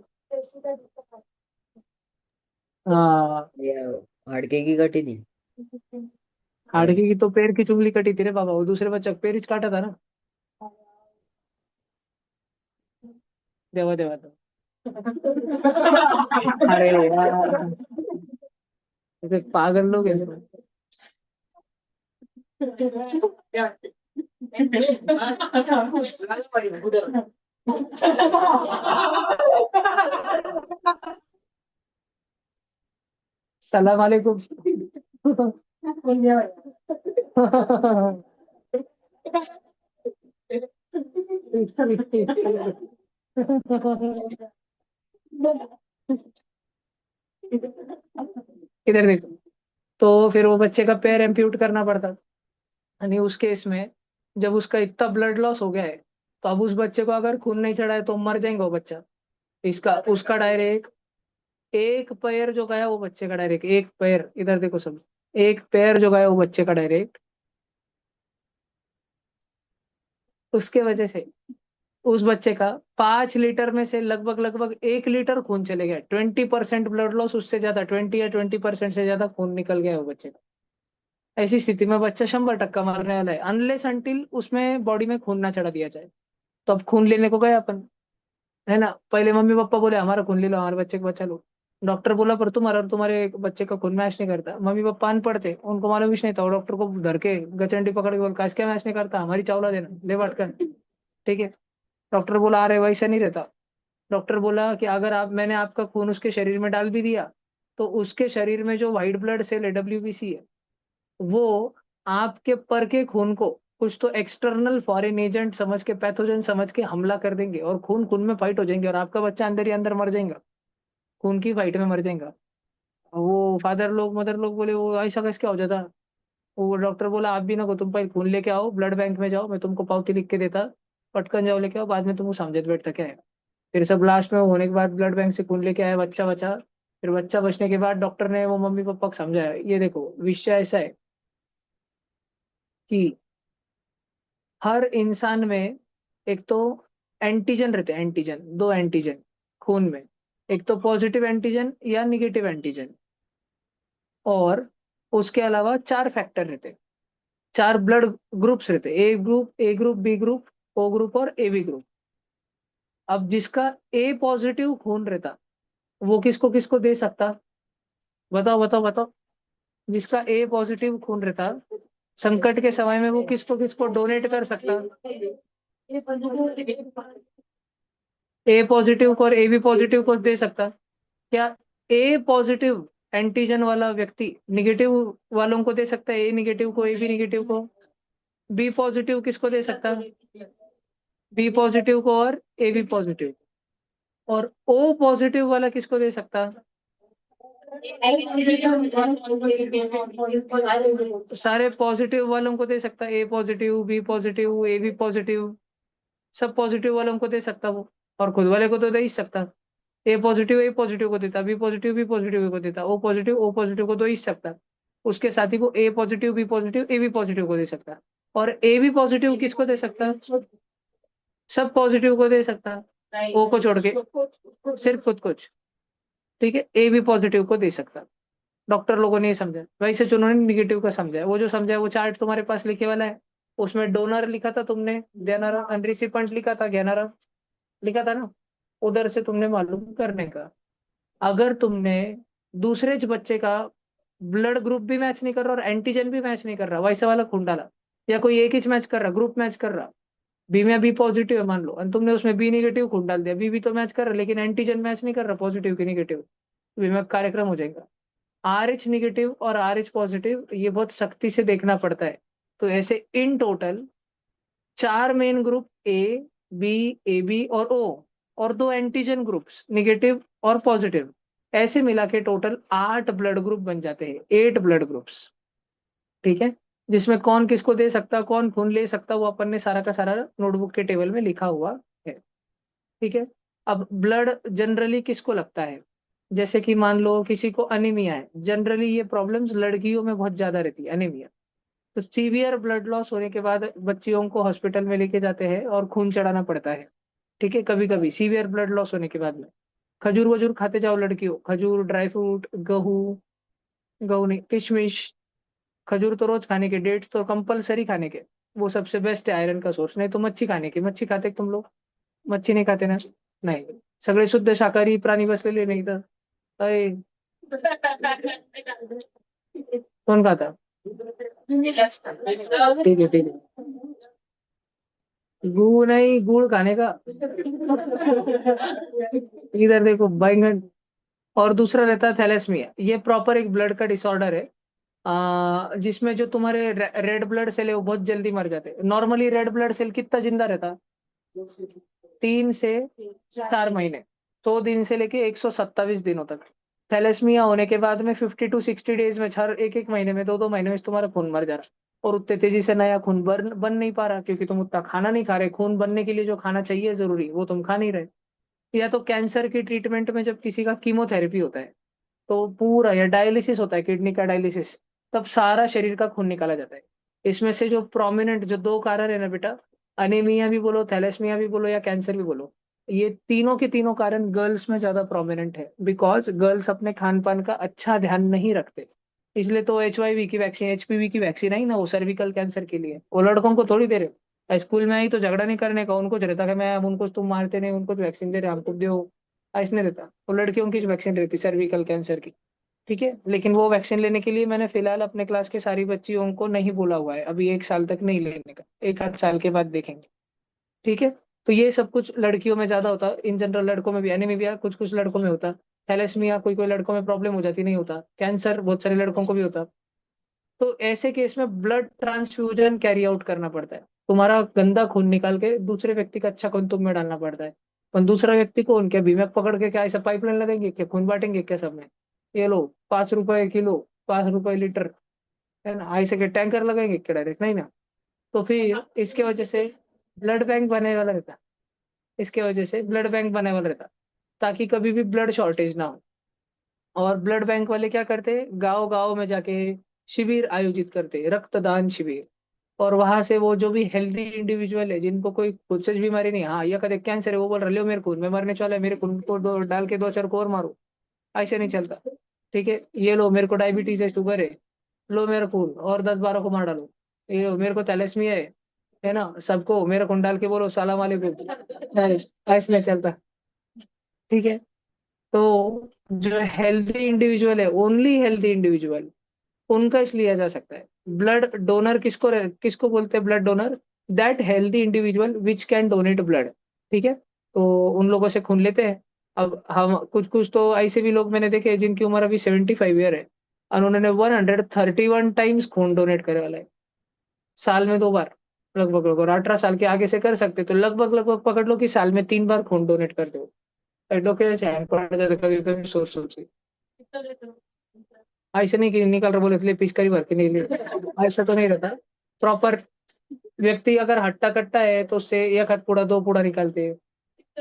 हाँ, ये हड़के की कटी थी। हाड़के की तो पैर की चुंगली कटी थी रे बाबा, वो दूसरे बच्चा का पैर ही काटा था ना। देवा देवा देवा। अरे यार, ऐसे पागल लोग हैं। उधर सलाम वालेकुम। इधर देखो, तो फिर वो बच्चे का पैर एम्प्यूट करना पड़ता। यानी उस केस में जब उसका इतना ब्लड लॉस हो गया है, तो अब उस बच्चे को अगर खून नहीं चढ़ा है तो मर जाएगा वो बच्चा। इसका उसका डायरेक्ट एक पैर जो गया वो बच्चे का डायरेक्ट, एक पैर, इधर देखो सब, एक पैर जो गया वो बच्चे का डायरेक्ट, उसके वजह से उस बच्चे का 5 लीटर में से लगभग लगभग 1 लीटर खून चले गया। 20% ब्लड लॉस, उससे ज्यादा 20 या 20% से ज्यादा खून निकल गया है वो बच्चे का। ऐसी स्थिति में बच्चा 100% मरने वाला है, अनलेस अनटिल उसमें बॉडी में खून ना चढ़ा दिया जाए। तो अब खून लेने को गए अपन, है ना, पहले मम्मी पापा बोले हमारा खून ले लो, हमारे बच्चे को बचा लो। डॉक्टर बोला पर तुम्हारा और तुम्हारे बच्चे का खून मैच नहीं करता। मम्मी पापा अनपढ़ थे, उनको मालूम भी नहीं था, वो डॉक्टर को धर के गचंडी पकड़ के बोल, काश क्या मैच नहीं करता, हमारी चावला देना ले बांट कर। ठीक है। डॉक्टर बोला अरे वैसा नहीं रहता। डॉक्टर बोला कि अगर आप, मैंने आपका खून उसके शरीर में डाल भी दिया, तो उसके शरीर में जो व्हाइट ब्लड सेल है, WBC है, वो आपके पर के खून को कुछ तो एक्सटर्नल फॉरेन एजेंट समझ के, पैथोजन समझ के हमला कर देंगे, और खून खून में फाइट हो जाएंगे, और आपका बच्चा अंदर ही अंदर मर जाएगा, खून की फाइट में मर जाएगा। वो फादर लोग, मदर लोग बोले वो ऐसा कैसे क्या हो जाता। वो डॉक्टर बोला आप भी ना को, तुम पहले खून लेके आओ, ब्लड बैंक में जाओ, मैं तुमको पावती लिख के देता, पटकन जाओ लेके आओ, बाद में तुमको समझे बैठता क्या है। फिर सब लास्ट में होने के बाद ब्लड बैंक से खून लेके आया, बच्चा बचा। फिर बच्चा बचने के बाद डॉक्टर ने वो मम्मी पापा को समझाया, ये देखो विषय ऐसा है कि हर इंसान में एक तो एंटीजन रहते हैं, एंटीजन, दो एंटीजन खून में, एक तो पॉजिटिव एंटीजन या निगेटिव एंटीजन, और उसके अलावा चार फैक्टर रहते हैं, चार ब्लड ग्रुप्स रहते हैं, A group, B group, O group और ए बी ग्रुप। अब जिसका ए पॉजिटिव खून रहता, वो किसको किसको दे सकता, बताओ बताओ बताओ। जिसका ए पॉजिटिव खून रहता, संकट के समय में वो किसको किसको डोनेट कर सकता, ए पॉजिटिव को और ए बी पॉजिटिव को दे सकता। क्या ए पॉजिटिव एंटीजन वाला व्यक्ति निगेटिव वालों को दे सकता है, ए निगेटिव को, ए बी निगेटिव को? बी पॉजिटिव किसको दे सकता, बी पॉजिटिव को और ए बी पॉजिटिव। और ओ पॉजिटिव वाला किसको दे सकता, सारे पॉजिटिव वालों को दे सकता, A positive, B positive, A B positive, सब पॉजिटिव वालों को दे सकता वो। और खुद वाले को तो दे ही सकता। ए पॉजिटिव को देता, बी पॉजिटिव को देता, ओ पॉजिटिव को दे ही सकता। उसके साथ ही वो A positive, B positive, A B positive को दे सकता। और ए बी पॉजिटिव किसको दे सकता, सब पॉजिटिव को दे सकता, ओ को छोड़ के, सिर्फ खुद कुछ। ठीक है, ए बी पॉजिटिव को दे सकता। डॉक्टर लोगों ने ये समझा, वैसे जो उन्होंने निगेटिव का समझा है, वो जो समझा है वो चार्ट तुम्हारे पास लिखे वाला है। उसमें डोनर लिखा था तुमने, देनारा, अनरिसिपेंट लिखा था, ज्ञानारा लिखा था ना। उधर से तुमने मालूम करने का। अगर तुमने दूसरे बच्चे का ब्लड ग्रुप भी मैच नहीं कर रहा और एंटीजन भी मैच नहीं कर रहा, वैसा वाला खून डाला, या कोई एक ही मैच कर रहा, ग्रुप मैच कर रहा, बी में बी पॉजिटिव है मान लो, और तुमने उसमें बी निगेटिव खून डाल दिया, बी भी तो मैच कर रहा है लेकिन एंटीजन मैच नहीं कर रहा, पॉजिटिव की निगेटिव, बी में कार्यक्रम हो जाएगा। आर एच निगेटिव और आर एच पॉजिटिव ये बहुत सख्ती से देखना पड़ता है। तो ऐसे इन टोटल चार main group, B A B और ओ, और दो एंटीजन ग्रुप्स निगेटिव और पॉजिटिव, ऐसे मिला के टोटल 8 ब्लड ग्रुप बन जाते हैं, 8 ब्लड ग्रुप्स। ठीक है, जिसमें कौन किसको दे सकता, कौन खून ले सकता, वो अपन ने सारा का सारा नोटबुक के टेबल में लिखा हुआ है। ठीक है। अब ब्लड जनरली किसको लगता है, जैसे कि मान लो किसी को अनीमिया है, जनरली ये प्रॉब्लम्स लड़कियों में बहुत ज्यादा रहती है, अनीमिया। तो सीवियर ब्लड लॉस होने के बाद बच्चियों को हॉस्पिटल में लेके जाते हैं और खून चढ़ाना पड़ता है। ठीक है, कभी कभी सीवियर ब्लड लॉस होने के बाद में खजूर वजूर खाते जाओ लड़कियों, खजूर, ड्राई फ्रूट, गहूँ, गहूँ नहीं, किशमिश, खजूर तो रोज खाने के, डेट्स तो कंपलसरी खाने के, वो सबसे बेस्ट है आयरन का सोर्स। नहीं तो मच्छी खाने की, मच्छी खाते तुम लोग, मच्छी नहीं खाते ना? नाही, सगळे शुद्ध शाकाहारी प्राणी बसलेले नाही तर अय, कोण खाता? ठीक है ठीक है, गू नहीं, गुड़ खाने का। इधर देखो बैंगन। और दूसरा रहता है थैलेस्मिया, ये प्रॉपर एक ब्लड का डिसऑर्डर है, जिसमें जो तुम्हारे रेड ब्लड सेल है वो बहुत जल्दी मर जाते हैं। नॉर्मली रेड ब्लड सेल कितना जिंदा रहता, 3 से 4 महीने, 100 दिन से लेके 127 दिनों तक। थैलेस्मिया होने के बाद में 50 to 60 डेज में, हर एक एक महीने में, 2 2 महीने में तुम्हारा खून मर जा रहा है। और उतने तेजी से नया खून बन नहीं पा रहा, क्योंकि तुम उतना खाना नहीं खा रहे, खून बनने के लिए जो खाना चाहिए जरूरी वो तुम खा नहीं रहे। या तो कैंसर की ट्रीटमेंट में जब किसी का कीमोथेरेपी होता है, तो पूरा, या डायलिसिस होता है, किडनी का डायलिसिस, तब सारा शरीर का खून निकाला जाता है। इसमें से जो प्रोमिनेंट जो दो कारण है ना बेटा, अनीमिया भी बोलो, थैलेस्मिया भी बोलो, या कैंसर भी बोलो, ये तीनों के तीनों कारण गर्ल्स में ज्यादा प्रोमिनेंट है, बिकॉज गर्ल्स अपने खान पान का अच्छा ध्यान नहीं रखते। इसलिए तो HIV की वैक्सीन, HPV की वैक्सीन आई ना, वो सर्विकल कैंसर के लिए, वो लड़कों को थोड़ी दे रहे। स्कूल में आई तो झगड़ा नहीं करने का, उनको जो रहता कि मैं उनको, तुम मारते नहीं, उनको वैक्सीन दे रहे हमको दो, ऐसा नहीं रहता। वो लड़कियों की वैक्सीन रहती सर्विकल कैंसर की। ठीक है, लेकिन वो वैक्सीन लेने के लिए मैंने फिलहाल अपने क्लास के सारी बच्चियों को नहीं बोला हुआ है अभी, 1 साल तक नहीं लेने का, 1 आध साल के बाद देखेंगे। ठीक है। तो ये सब कुछ लड़कियों में ज्यादा होता है, इन जनरल लड़कों में भी एनीमिया कुछ कुछ लड़कों में होता, थैलेसीमिया कोई कोई लड़कों में प्रॉब्लम हो जाती, नहीं होता, कैंसर बहुत सारे लड़कों को भी होता। तो ऐसे केस में ब्लड ट्रांसफ्यूजन कैरी आउट करना पड़ता है। तुम्हारा गंदा खून निकाल के दूसरे व्यक्ति का अच्छा खून तुम में डालना पड़ता है। पर दूसरा व्यक्ति कौन, क्या भीम पकड़ के क्या ऐसा पाइपलाइन लगेंगे, क्या खून बांटेंगे क्या सब में? ये लो 5 रुपए किलो, 5 रुपए लीटर, है ना, ऐसे के टैंकर लगेंगे क्या डायरेक्ट? नहीं ना। तो फिर इसके वजह से ब्लड बैंक बने वाला रहता। इसके वजह से ब्लड बैंक बने वाला रहता, ताकि कभी भी ब्लड शॉर्टेज ना हो। और ब्लड बैंक वाले क्या करते, गांव गांव में जाके शिविर आयोजित करते, रक्तदान शिविर। और वहां से वो जो भी हेल्दी इंडिविजुअल है, जिनको कोई खुद से बीमारी नहीं, हाँ ये कदे कैंसर है, वो बोल रहा लो मेरे खून में मरने वाला है, मेरे खून को डाल के 2 4 को और मारो। ऐसे नहीं चलता। ठीक है, ये लो मेरे को डायबिटीज है, शुगर है, लो मेरा खून और 10 12 को मार डालो। ये लो, मेरे को थैलेसीमिया है ना, सबको मेरा खून डाल के बोलो सलाम वालेकुम। नहीं, ऐसे नहीं चलता। ठीक है। तो जो हेल्दी इंडिविजुअल है, ओनली हेल्दी इंडिविजुअल, उनका इसलिए लिया जा सकता है। ब्लड डोनर किसको बोलते हैं? Blood donor, that healthy individual which can donate blood. ठीक है, तो उन लोगों से खून लेते हैं। अब हम कुछ कुछ तो ऐसे भी लोग मैंने देखे हैं जिनकी उम्र अभी 75 ईयर है, और उन्होंने 131 टाइम्स खून डोनेट करे वाला है, साल में 2 बार लगभग लगभग। और 18 साल के आगे से कर सकते तो लगभग लगभग पकड़ लो कि साल में 3 बार खून डोनेट कर दो। एडो के चैन पड़ जाते कभी कभी सोच सोच के। ऐसे नहीं कि निकल रहा बोले इसलिए पिचकारी भर के नहीं ले, ऐसा तो नहीं रहता। प्रॉपर व्यक्ति अगर हट्टा कट्टा है तो उससे एक हाथ पूरा 2 पूरा निकालते हैं।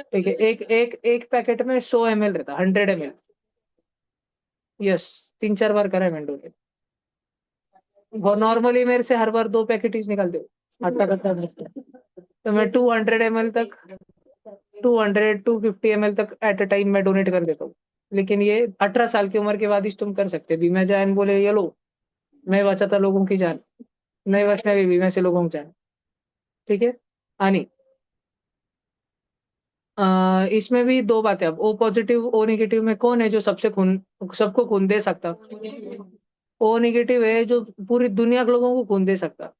ठीक है, एक एक एक पैकेट में 100 ml रहता, 100 ml। यस, 3 4 बार करा है मैंने donate। वो नॉर्मली मेरे से हर बार 2 पैकेट ही निकालते हो हट्टा कट्टा में। तो मैं 200 ml तक, 200 250 ml तक एट अ टाइम मैं डोनेट कर देता हूँ। लेकिन ये 18 साल की उम्र के बाद ही तुम कर सकते भी। मैं जान बोले ये लो, मैं बचाता लोगों की जान, नहीं वैष्णवी भी वैसे लोगों की जान। ठीक है। आनी, इसमें भी दो बातें। अब ओ पॉजिटिव ओ निगेटिव में कौन है जो सबको खून दे सकता? ओ निगेटिव है जो पूरी दुनिया के लोगों को खून दे सकता।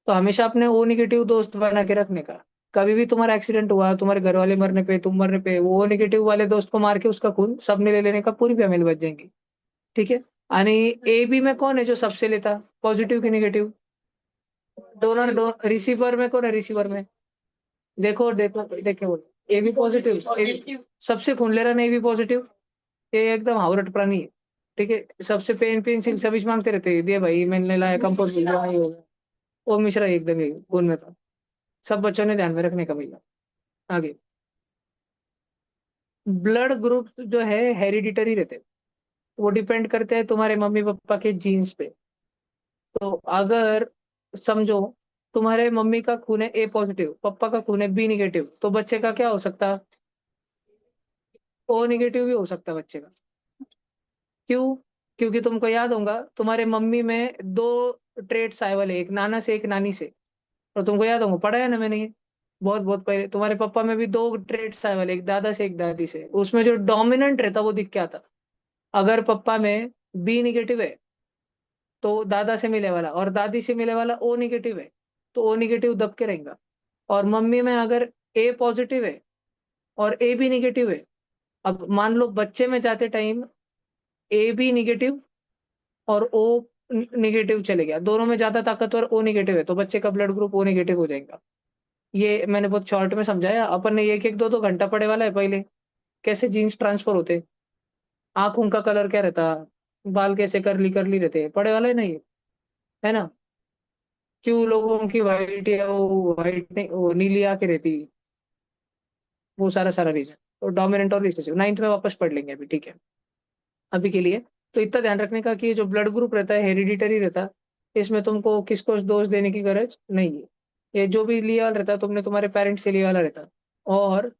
तो हमेशा अपने ओ निगेटिव दोस्त बना के रखने का। कभी भी तुम्हारा एक्सीडेंट हुआ, तुम्हारे घर वाले मरने पे, तुम मरने पे, वो ओ निगेटिव वाले दोस्त को मार के उसका खून सबने ले लेने का, पूरी फैमिली बच जाएंगी। ठीक है। यानी ए बी में कौन है जो सबसे लेता, पॉजिटिव की निगेटिव? डोनर रिसीवर में कौन है? रिसीवर में देखो देखो देखे बोलो, ए बी पॉजिटिव, सबसे खून ले रहा, नहीं भी पॉजिटिव। ये एकदम हावरट प्राणी है। ठीक है, सबसे पेन पेंसिल सभी मांगते रहते हैं, दे भाई मैंने लाया कंपोज मिल रहा है, वो मिश्रा एकदम ही खून में था। सब बच्चों ने ध्यान में रखने का भैया। आगे, ब्लड ग्रुप जो है हेरिडिटरी रहते हैं, वो डिपेंड करते हैं तुम्हारे मम्मी पापा के जीन्स पे। तो अगर समझो तुम्हारे मम्मी का खून है ए पॉजिटिव, पापा का खून है बी निगेटिव, तो बच्चे का क्या हो सकता है? ओ निगेटिव भी हो सकता है बच्चे का। क्यों? क्योंकि तुमको याद होगा तुम्हारे मम्मी में 2 ट्रेट्स आए वाले, एक नाना से एक नानी से। और तुमको याद होगा, पढ़ा है ना मैंने ये बहुत बहुत पहले। तुम्हारे पापा में भी 2 ट्रेट्स आए वाले, एक दादा से एक दादी से। उसमें जो डोमिनेंट रहता वो दिख के आता। अगर पापा में बी निगेटिव है तो दादा से मिले वाला, और दादी से मिले वाला ओ निगेटिव है, तो ओ निगेटिव दब के रहेगा। और मम्मी में अगर ए पॉजिटिव है और ए बी निगेटिव है, अब मान लो बच्चे में जाते टाइम ए बी निगेटिव और ओ निगेटिव चले गया, दोनों में ज्यादा ताकतवर ओ निगेटिव है, तो बच्चे का ब्लड ग्रुप ओ निगेटिव हो जाएगा। ये मैंने बहुत शॉर्ट में समझाया। अपन ने एक एक दो दो घंटा पढ़े वाला है पहले, कैसे जीन्स ट्रांसफर होते, आंखों का कलर क्या रहता, बाल कैसे करली करली रहते, पढ़े वाला है ना ये, है ना? क्यों लोगों की वाइट या वो वाइट नहीं, वो नीली आंखें रहती, वो सारा सारा रीजन। तो डोमिनेंट और रिसेसिव 9th में वापस पढ़ लेंगे अभी, ठीक है। अभी के लिए तो इतना ध्यान रखने का कि ये जो ब्लड ग्रुप रहता है हेरिडिटरी रहता है, इसमें तुमको किसको दोष देने की गरज नहीं है। ये जो भी लिया वाला रहता है तुमने तुम्हारे पेरेंट्स से लिया वाला रहता है। और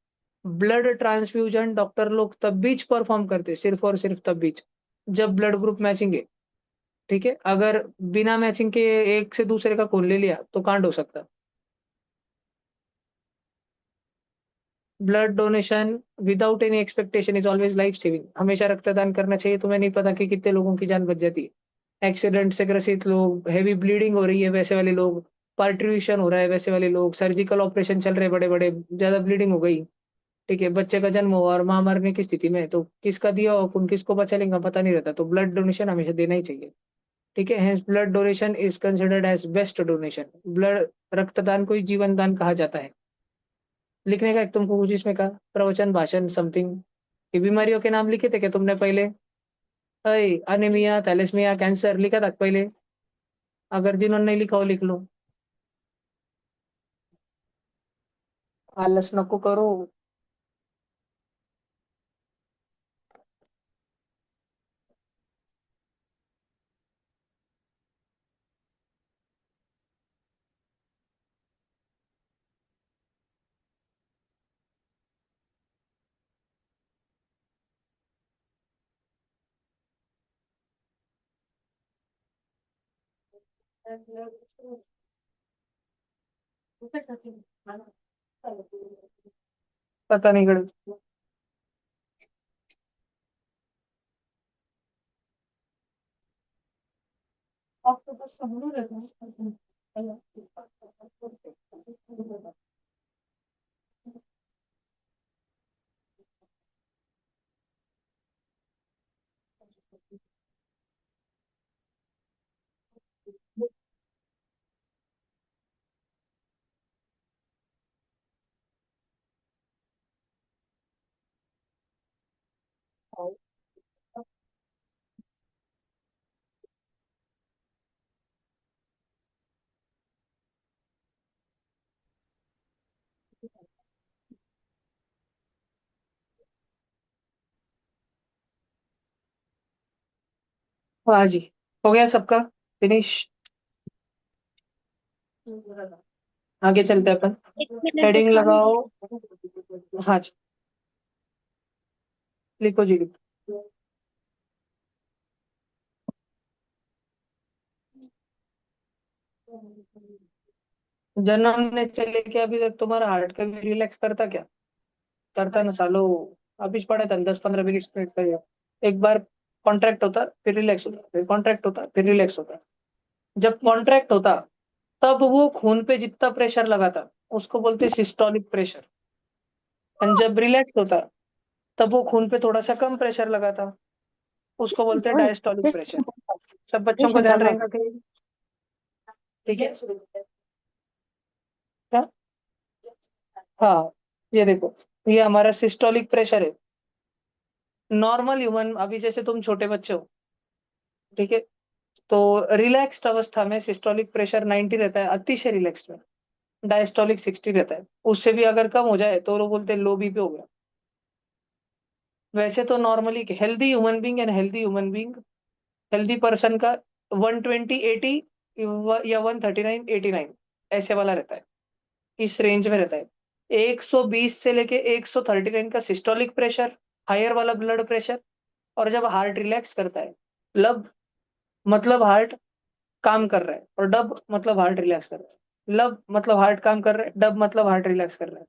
ब्लड ट्रांसफ्यूजन डॉक्टर लोग तब बीच परफॉर्म करते, सिर्फ और सिर्फ तब बीच जब ब्लड ग्रुप मैचिंग है। ठीक है, अगर बिना मैचिंग के एक से दूसरे का खून ले लिया तो कांड हो सकता। Blood donation without any expectation is always life saving. हमेशा रक्तदान करना चाहिए। तुम्हें नहीं पता कि कितने लोगों की जान बच जाती है। एक्सीडेंट से ग्रसित लोग, हैवी ब्लीडिंग हो रही है वैसे वाले लोग, पार्ट्यूशन हो रहा है वैसे वाले लोग, सर्जिकल ऑपरेशन चल रहे बड़े बड़े, ज्यादा ब्लीडिंग हो गई, ठीक है, बच्चे का जन्म हुआ और मां मरने की स्थिति में, तो किसका दिया हुआ खून किसको बचा लेगा पता नहीं रहता। तो ब्लड डोनेशन हमेशा देना ही चाहिए। ठीक है, hence blood donation is considered as best donation. Blood, रक्तदान को ही जीवन दान कहा जाता है। लिखने का एक तुमको कुछ इसमें कहा, प्रवचन, भाषण, समथिंग। ये बीमारियों के नाम लिखे थे क्या तुमने पहले? अय अनीमिया, थैलेसीमिया, कैंसर लिखा था पहले? अगर जिन्होंने नहीं लिखा हो लिख लो, आलस नको करो। पता नहीं गणित। हाँ जी, हो गया सबका, फिनिश। आगे चलते हैं अपन। एक मिनट हेडिंग दिखा। लगाओ। हाँ जी, लिखो जी लिखो। जन्मने से लेके अभी तक तुम्हारा हार्ट कभी रिलैक्स करता क्या? करता ना सालो। अभी पढ़ा था 10-15 मिनट मिनट का। एक बार कॉन्ट्रैक्ट होता, फिर रिलैक्स होता, फिर कॉन्ट्रैक्ट होता, फिर रिलैक्स होता। जब कॉन्ट्रैक्ट होता तब वो खून पे जितना प्रेशर लगाता उसको बोलते सिस्टोलिक प्रेशर। और जब रिलैक्स होता तब वो खून पे थोड़ा सा कम प्रेशर लगाता, उसको बोलते हैं डायस्टोलिक प्रेशर। सब बच्चों को ध्यान रहेगा कि ठीक है क्या? हाँ, ये देखो, ये हमारा सिस्टोलिक प्रेशर है। नॉर्मल ह्यूमन, अभी जैसे तुम छोटे बच्चे हो, ठीक है, तो रिलैक्स्ड अवस्था में सिस्टोलिक प्रेशर 90 रहता है, अतिशय रिलैक्स्ड में डायस्टोलिक 60 रहता है। उससे भी अगर कम हो जाए तो वो बोलते हैं लो बीपी हो गया। वैसे तो normally healthy human being and healthy human being, healthy person का 120/80 या 139/89 ऐसे वाला रहता है, इस रेंज में रहता है। 120 से लेके 139 का सिस्टोलिक प्रेशर, हायर वाला ब्लड प्रेशर। और जब हार्ट रिलैक्स करता है, लब मतलब हार्ट काम कर रहा है, और डब मतलब हार्ट रिलैक्स कर रहा है। लब मतलब हार्ट काम कर रहा है, डब मतलब हार्ट रिलैक्स कर रहा है।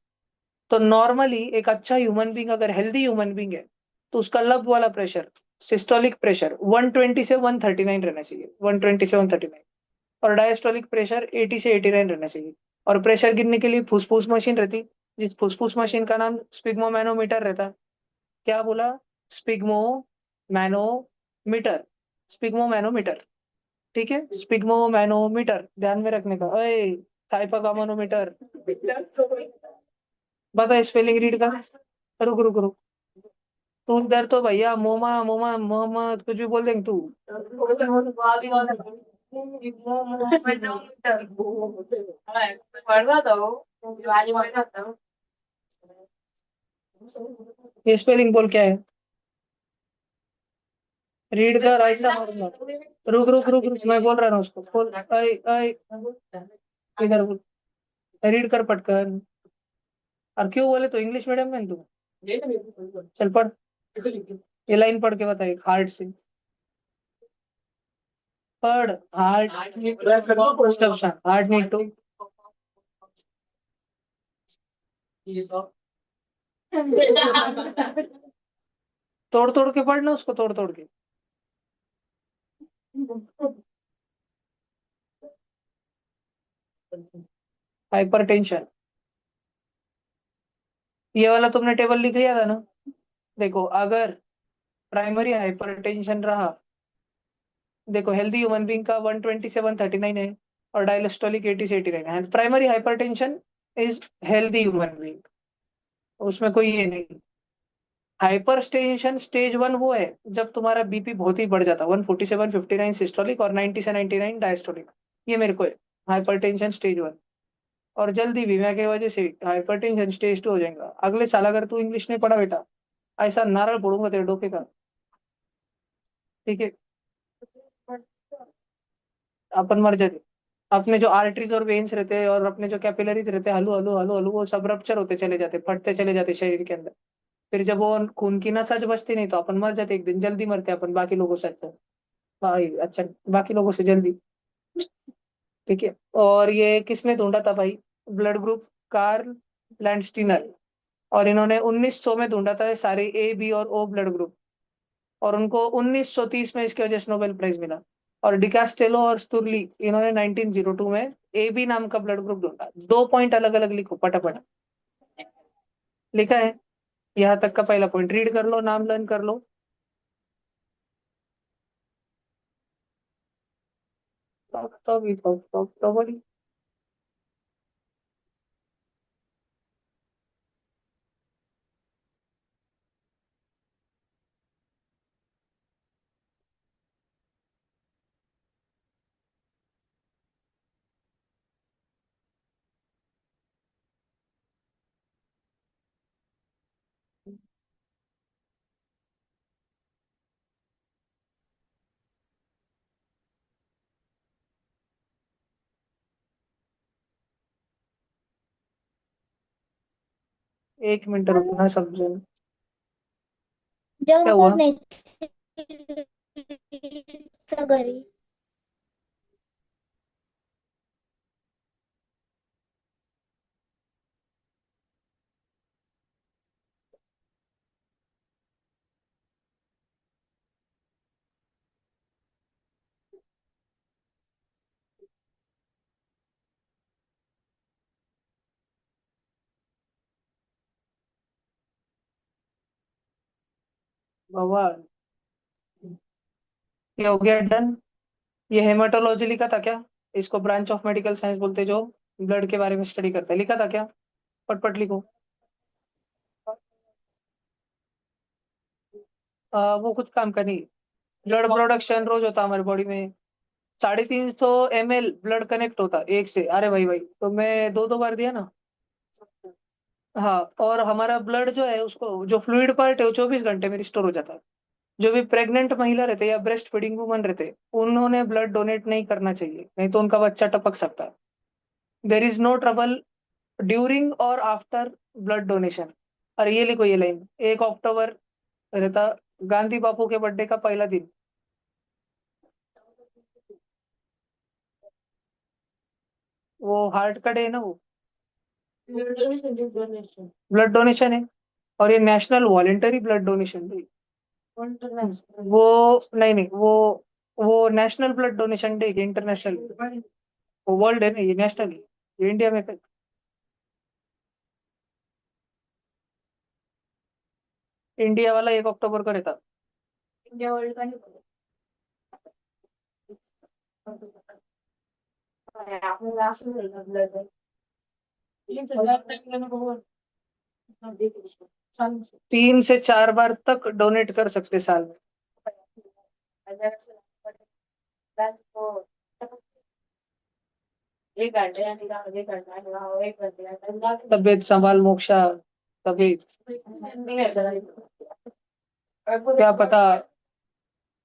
तो नॉर्मली एक अच्छा ह्यूमन बींग, अगर हेल्दी ह्यूमन बींग है, तो उसका लब वाला प्रेशर, सिस्टोलिक प्रेशर 120 से 139 रहना चाहिए, 120 से 139। और डायस्टोलिक प्रेशर 80 से 89 रहना चाहिए। और प्रेशर गिनने के लिए फुसफुस मशीन रहती, जिस फुसफुस मशीन का नाम स्पिग्मो मैनोमीटर रहता। क्या बोला? स्पिग्मो मैनोमीटर। स्पिग्मो मैनोमीटर, ठीक है, स्पिग्मो मैनोमीटर ध्यान में रखने का। अय थाइपा का मैनोमीटर। बता स्पेलिंग रीड का। रुक रुक रुक, तू इधर तो भैया मोमा मोमा मोहम्मद कुछ भी बोल देंगे तू। ये स्पेलिंग बोल क्या है? रीड कर, ऐसा मारूंगा। रुक रुक रुक रुक, मैं बोल रहा हूँ उसको बोल। ऐ ऐ इधर बोल, रीड कर पटकन। और क्यों बोले तो इंग्लिश मीडियम में है तू? चल पढ़, ये लाइन पढ़ के बता, एक हार्ट से पढ़। हार्ट, हार्ट नीड टू तोड़ तोड़ के पढ़ना, उसको तोड़ तोड़ के। हाइपरटेंशन, ये वाला तुमने टेबल लिख लिया था ना? देखो, अगर प्राइमरी हाइपरटेंशन रहा देखो हेल्दी ह्यूमन बीइंग का 127/39 है और डायलिस्टोलिक 80 से 89 है। Primary hypertension is healthy human being, उसमें कोई ये नहीं। हाइपरटेंशन स्टेज 1 वो है जब तुम्हारा बीपी बहुत ही बढ़ जाता है, 147/59 सिस्टोलिक और 90 से 99 डायस्टोलिक, ये मेरे को है हाइपरटेंशन स्टेज 1। और जल्दी बीमा की वजह से हाइपरटेंशन स्टेज 2 हो जाएगा। अगले साल अगर तू इंग्लिश नहीं पढ़ा बेटा, ऐसा नारळ फोड़ूंगा तेरे डोके का। ठीक है, अपन मर जाते। अपने जो आर्टरीज और वेन्स रहते हैं और अपने जो कैपिलरीज रहते हैं, हलू हलू हलू हलू वो सब रप्चर होते चले जाते, फटते चले जाते शरीर के अंदर। फिर जब वो खून की नस बचती नहीं तो अपन मर जाते, एक दिन जल्दी मरते अपन बाकी लोगों से। अच्छा भाई, अच्छा बाकी लोगों से जल्दी। ठीक है। और ये किसने ढूंढा था भाई, ब्लड ग्रुप? Karl Landsteiner. और इन्होंने 1900 में ढूंढा था सारे ए बी और ओ ब्लड ग्रुप, और उनको 1930 में इसकी वजह से नोबेल प्राइज मिला। और डिकास्टेलो और स्टुरली इन्होंने 1902 में ए बी नाम का ब्लड ग्रुप ढूंढा। 2 पॉइंट अलग अलग लिखो पटापट। लिखा है यहाँ तक का पहला पॉइंट, रीड कर लो, नाम लर्न कर लो। तो बड़ी 1 मिनट रुकना सब जन। क्या हुआ? घरी बाबा, ये हो गया डन। ये हेमाटोलॉजी लिखा था क्या? इसको ब्रांच ऑफ मेडिकल साइंस बोलते, जो ब्लड के बारे में स्टडी करता है। लिखा था क्या? पटपट लिखो। वो कुछ काम का नहीं। ब्लड प्रोडक्शन रोज होता है हमारी बॉडी में, 350 ml ब्लड कनेक्ट होता है एक से। अरे भाई भाई, तो मैं दो दो बार दिया ना। हाँ, और हमारा ब्लड जो है उसको, जो फ्लूइड पार्ट है वो 24 घंटे में रिस्टोर हो जाता है। जो भी प्रेग्नेंट महिला रहते हैं या ब्रेस्ट फीडिंग वुमन रहते हैं, उन्होंने ब्लड डोनेट नहीं करना चाहिए, नहीं तो उनका बच्चा टपक सकता है। There is no trouble during और आफ्टर ब्लड डोनेशन। और ये लिखो ये लाइन, 1 अक्टूबर रहता गांधी बापू के बर्थडे का पहला दिन। वो हार्ट का डे है ना वो, ब्लड डोनेशन है। और ये national voluntary blood donation day. वो नहीं नहीं, वो national blood donation day, international. वो वर्ल्ड है ना, ये नेशनल है, ये इंडिया में इंडिया वाला 1 अक्टूबर को रहता। इंडिया वर्ल्ड का नहीं पता। आपने लास्ट में ब्लड 3 से 4 बार तक डोनेट कर सकते साल में। तबीयत संभाल मोक्षा, तबीयत। क्या पता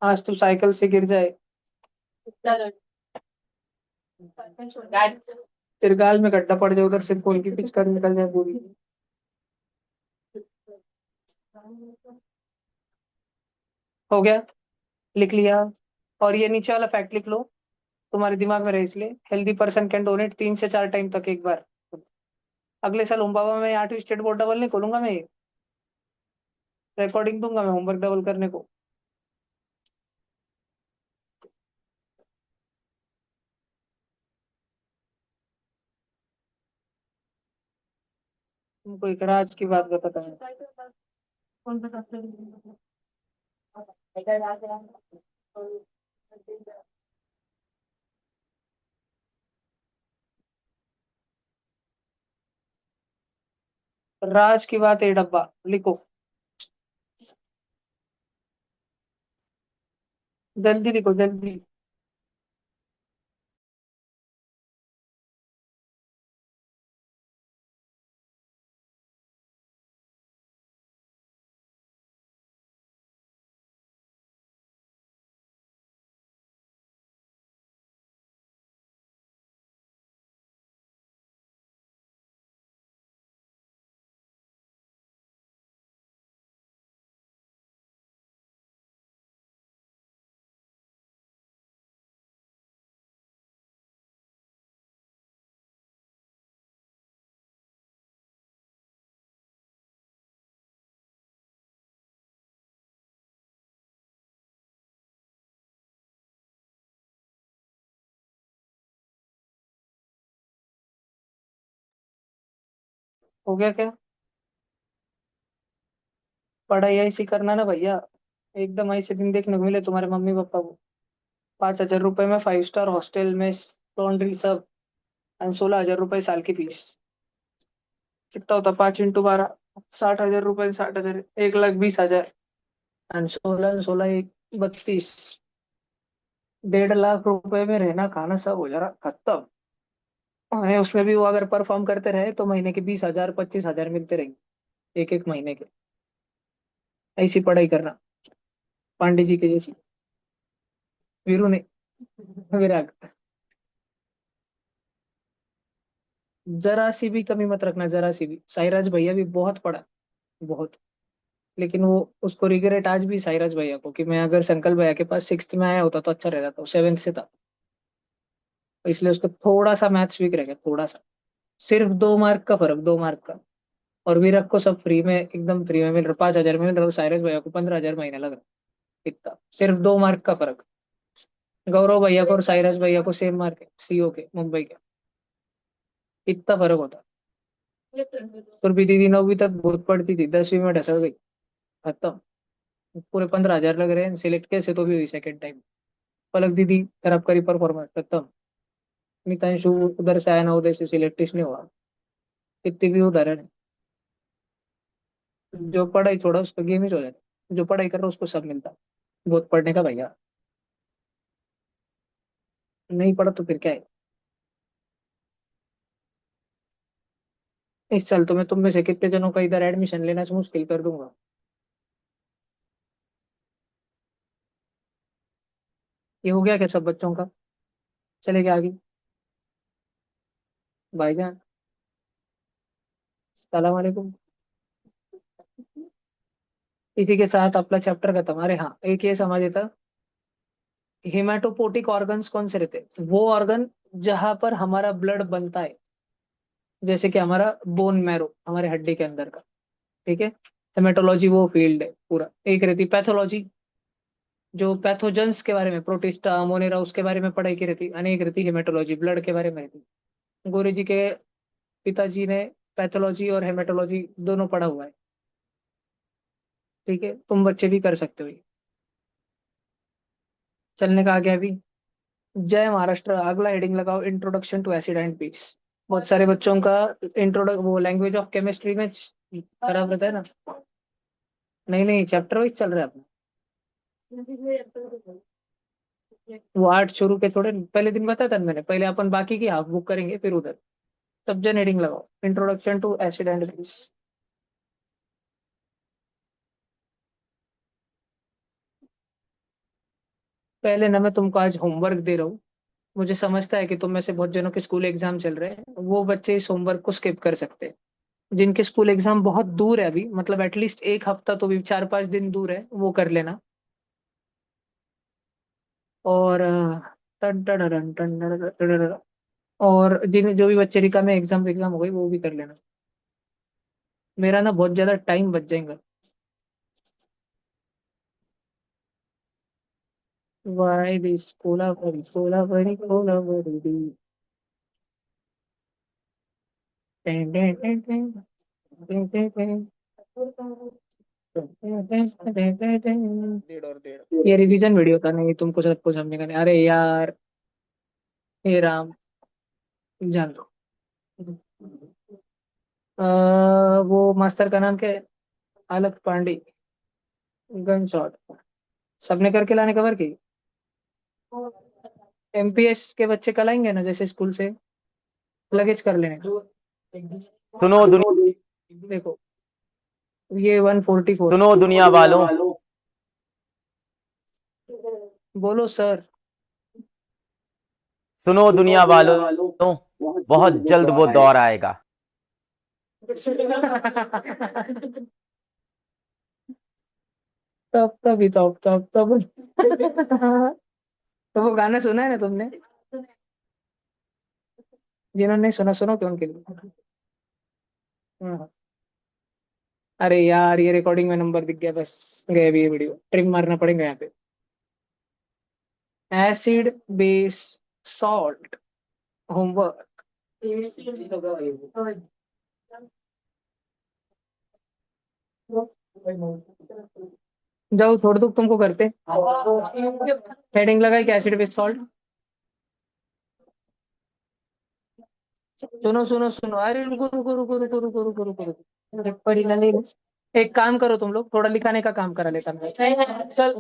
आज तू साइकिल से गिर जाए, तेरे गाल में गड्ढा पड़ जाए, उधर से खून की पिचकारी निकल जाए पूरी। हो गया, लिख लिया। और ये नीचे वाला फैक्ट लिख लो, तुम्हारे दिमाग में रहे इसलिए। हेल्दी पर्सन कैन डोनेट 3 से 4 टाइम तक एक बार। अगले साल उम्बाबा में 8वीं स्टेट बोर्ड डबल नहीं खोलूंगा मैं, रिकॉर्डिंग दूंगा मैं होमवर्क डबल करने को। तुमको एक राज की बात बताता हूँ। राज की बात है डब्बा, लिखो। जल्दी लिखो जल्दी। हो गया क्या? पढ़ाई ऐसी करना ना भैया, एकदम ऐसे दिन देखने को मिले तुम्हारे मम्मी पापा को। 5,000 रुपए में 5 स्टार हॉस्टल में, लॉन्ड्री सब, और 16,000 रुपए साल की फीस। कितना होता 5 × 12? 60,000 रुपए, 60,000, 1,20,000। और 16 एक 32, 1.5 लाख रुपए में रहना खाना सब हो जा रहा खत्म। हाँ, उसमें भी वो अगर परफॉर्म करते रहे तो महीने के 20,000 25,000 मिलते रहेंगे, एक एक महीने के। ऐसी पढ़ाई करना, पांडे जी के जैसी। वीरू ने, विराग। जरा सी भी कमी मत रखना, जरा सी भी। साईराज भैया भी बहुत पढ़ा, बहुत। लेकिन वो, उसको रिग्रेट आज भी साईराज भैया को, कि मैं अगर संकल भैया के पास 6th में आया होता तो अच्छा रहता था। वो 7th से था, तो इसलिए उसको थोड़ा सा मैथ्स वीक रह गया, थोड़ा सा। सिर्फ 2 मार्क का फर्क, 2 मार्क का। और विराग को सब फ्री में, एकदम फ्री में मिल रहा, 5,000 में मिल रहा, और साइरस भैया को 15,000 महीने लग रहा। इतना सिर्फ 2 मार्क का फर्क। गौरव भैया को और साइरस भैया को सेम मार्क है, सीओ के, मुंबई के। इतना फर्क होता। और भी दीदी 9वीं तक बहुत पढ़ती थी, 10वीं में ढसल गई, खत्म। पूरे 15,000 लग रहे हैं, सिलेक्ट कैसे तो भी हुई सेकंड टाइम। पलक दीदी खराब करी परफॉर्मेंस, खत्म। मितांशु उधर से आया ना, उधर से सिलेक्ट नहीं हुआ। कितनी भी उदाहरण है। जो पढ़ाई छोड़ा उसका गेम ही हो जाता, जो पढ़ाई कर रहा उसको सब मिलता। बहुत पढ़ने का भैया, नहीं पढ़ा तो फिर क्या है। इस साल तो मैं तुम में से कितने जनों का इधर एडमिशन लेना मुश्किल कर दूंगा। ये हो गया क्या सब बच्चों का? चले गया आगे। भाईजान, सलाम वालेकुम। इसी के साथ अपना चैप्टर खत्म। अरे हाँ, एक ये समझ था, हिमेटोपोटिक ऑर्गन्स कौन से रहते हैं? वो ऑर्गन जहां पर हमारा ब्लड बनता है, जैसे कि हमारा बोन मैरो, हमारे हड्डी के अंदर का। ठीक है। हेमेटोलॉजी वो फील्ड है पूरा। एक रहती पैथोलॉजी, जो पैथोजेंस के बारे में, प्रोटिस्टा मोनेरा, उसके बारे में पढ़ाई की रहती। अनेक रहती हेमेटोलॉजी, ब्लड के बारे में रहती। गौरी जी के पिताजी ने पैथोलॉजी और हेमेटोलॉजी दोनों पढ़ा हुआ है। ठीक है, तुम बच्चे भी कर सकते हो ये। चलने का आ गया अभी। जय महाराष्ट्र, अगला हेडिंग लगाओ, introduction to acid and base. बहुत सारे बच्चों का इंट्रोडक्ट वो लैंग्वेज ऑफ केमिस्ट्री में खराब रहता है ना। नहीं नहीं, चैप्टर वाइज चल रहा है अपना। वो 8 शुरू के थोड़े पहले दिन बताया था ना मैंने, पहले अपन बाकी की हाफ बुक करेंगे, फिर उधर। सब जन हेडिंग लगाओ, introduction to acid and base. पहले ना, मैं तुमको आज होमवर्क दे रहा हूँ। मुझे समझता है कि तुम में से बहुत जनों के स्कूल एग्जाम चल रहे हैं, वो बच्चे इस होमवर्क को स्किप कर सकते हैं। जिनके स्कूल एग्जाम बहुत दूर है अभी, मतलब एटलीस्ट एक हफ्ता तो भी, 4-5 दिन दूर है, वो कर लेना। और टन टन टन टन टन टन टन। और जिन जो भी बच्चे रिका में एग्जाम एग्जाम हो गई, वो भी कर लेना। मेरा ना बहुत ज्यादा टाइम बच जाएगा। Why this cola very cola very ten ten ten ten ten ten ten. डेढ़ और डेढ़, ये रिवीजन वीडियो था, नहीं तुमको सबको समझेगा नहीं, अरे यार, हे राम, जान दो। वो मास्टर का नाम क्या है? अलग पांडे। गन शॉट सबने करके लाने कवर की। एमपीएस के बच्चे कल आएंगे ना, जैसे स्कूल से लगेज कर लेने का। सुनो देखो, ये 144। सुनो दुनिया वालों, बोलो सर। सुनो दुनिया वालों, बहुत जल्द वो दौर आएगा। तब तो वो गाना सुना है ना तुमने? जिन्होंने नहीं सुना, सुनो क्यों उनके लिए। हाँ। अरे यार, ये रिकॉर्डिंग में नंबर दिख गया, बस गए भी ये वीडियो, ट्रिम मारना पड़ेगा यहाँ पे। Acid base salt homework. जाओ, छोड़ दो तुमको करते। हेडिंग लगाई क्या, एसिड बेस सॉल्ट। सुनो सुनो सुनो, अरे रुको रुको रुको रुको रुको रुको रुको रुको, पढ़ी ना नहीं। एक काम करो तुम लोग, थोड़ा लिखाने का काम करा लेता मैं। कल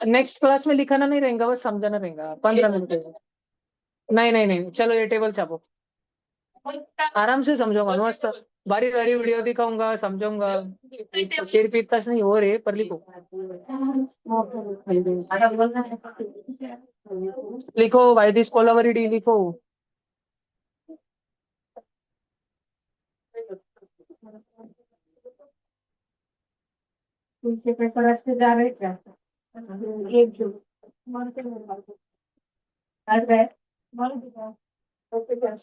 नेक्स्ट क्लास में लिखाना नहीं रहेगा, बस समझाना रहेगा, 15 मिनट। नहीं नहीं नहीं, चलो ये टेबल छापो, आराम से समझाऊंगा मस्त। बारी बारी वीडियो दिखाऊंगा, समझाऊंगा। सिर पीता नहीं हो रहे, पर लिखो। लिखो भाई, दिस कोलावरी लिखो। उनके पेपर अच्छे जा रहे क्या? एक जो आज गए ओके क्या?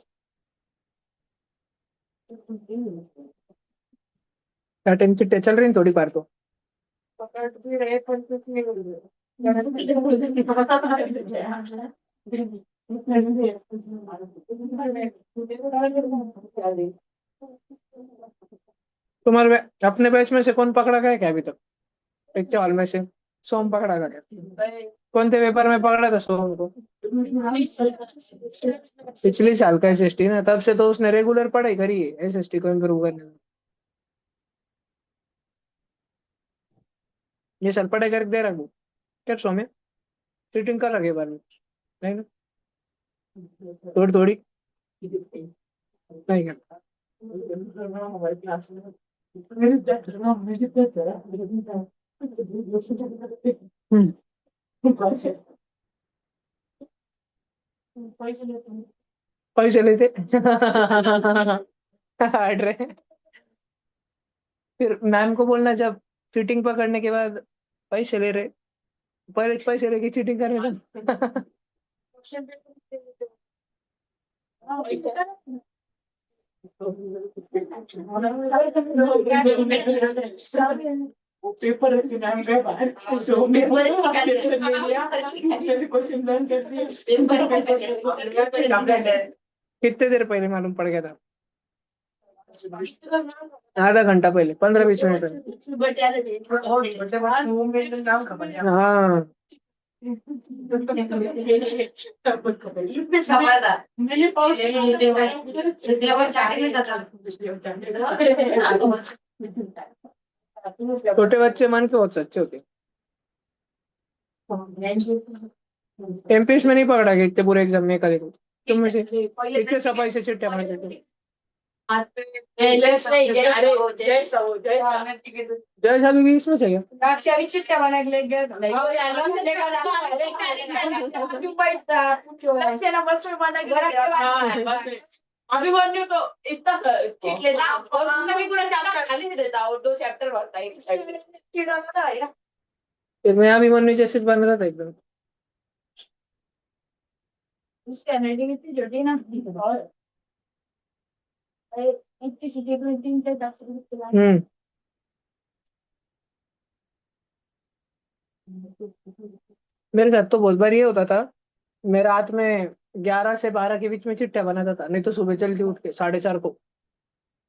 क्या टाइम चिट्टे चल रही थोड़ी बार तो। पकड़ भी रहे पर कुछ नहीं हो रहा। तुम्हारे अपने बैच में से कौन पकड़ा गया क्या अभी तक? एक हॉल में से सोम पकड़ा गया क्या? कौन से पेपर में पकड़ा था सोम को? पिछले साल का एसएसटी ना, तब से तो उसने रेगुलर पढ़ाई करी है एसएसटी को इम्प्रूव करने में। ये साल पढ़ाई करके दे रहा हूँ क्या सोमे? चीटिंग कर रखे बार में? नहीं ना, थोड़ी थोड़ी नहीं करता। हम्म, पैसे लेते। हट रहे। फिर मैम को बोलना, जब चीटिंग पकड़ने के बाद पैसे ले रहे, पहले पैसे लेके चीटिंग कर रहे थे। पेपर मैम गए बाहर पेपर ले लिया क्वेश्चन बंद कर दिया। कितने देर पहले मालूम पड़ गया था? आधा घंटा पहले, 15-20 मिनट पहले। हाँ। इतने समय था मेरे पास छोटे बच्चे मान के बहुत सच्चे होते। एमपीएस में नहीं पकड़ा गया इतने पूरे एग्जाम में करेगा तुम में से इतने सफाई से चिट्ठा मार देते। जय अभी भी इसमें से क्या? अभी चिट्ठा बना के ले गया अभिमन्यु तो इतना चिट लेता और उसने भी पूरा चैप्टर खाली से देता और 2 चैप्टर भरता है चिड़ा बता है। फिर मैं अभी मन में जैसे बन रहा था एकदम। उसकी हैंडराइटिंग इतनी छोटी ना और इतनी सीधी प्रिंटिंग से 10 रुपए मेरे साथ तो बहुत बार ये होता था, मैं रात में 11 से 12 के बीच में चिट्ठा बनाता था, नहीं तो सुबह जल्दी उठ के 4:30 को।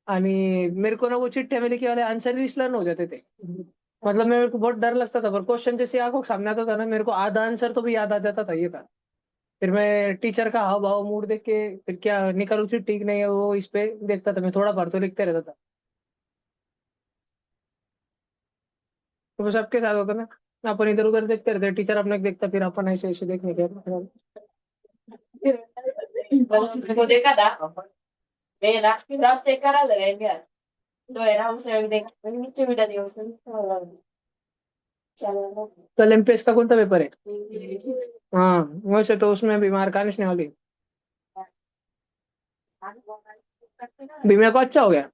आणि मेरे को ना वो चिट्ठे में लिखे वाले आंसर लिस्ट लर्न हो जाते थे। मतलब मेरे को बहुत डर लगता था, पर क्वेश्चन जैसे आंखों के सामने आता था ना, मेरे को आधा आंसर तो भी याद आ जाता था, ये था। फिर मैं टीचर का हाव भाव मूड देख के फिर क्या निकल उचित ठीक नहीं है वो इस पे देखता था, मैं थोड़ा भर तो लिखते रहता था। तो वो सबके साथ होता ना, अपन इधर उधर देखते रहते, टीचर अपने को देखता, फिर अपन ऐसे ऐसे देखने के। मेरे को देखा था, मैं राष्ट्रीय रात चेक करा ले रहे यार, तो है ना उसे देख मैंने नीचे बिठा दिया उसने। चलो कल एमपीएस का कौन सा पेपर है? हाँ, वैसे तो उसमें भी मार खाने वाली। बीमा को अच्छा हो गया।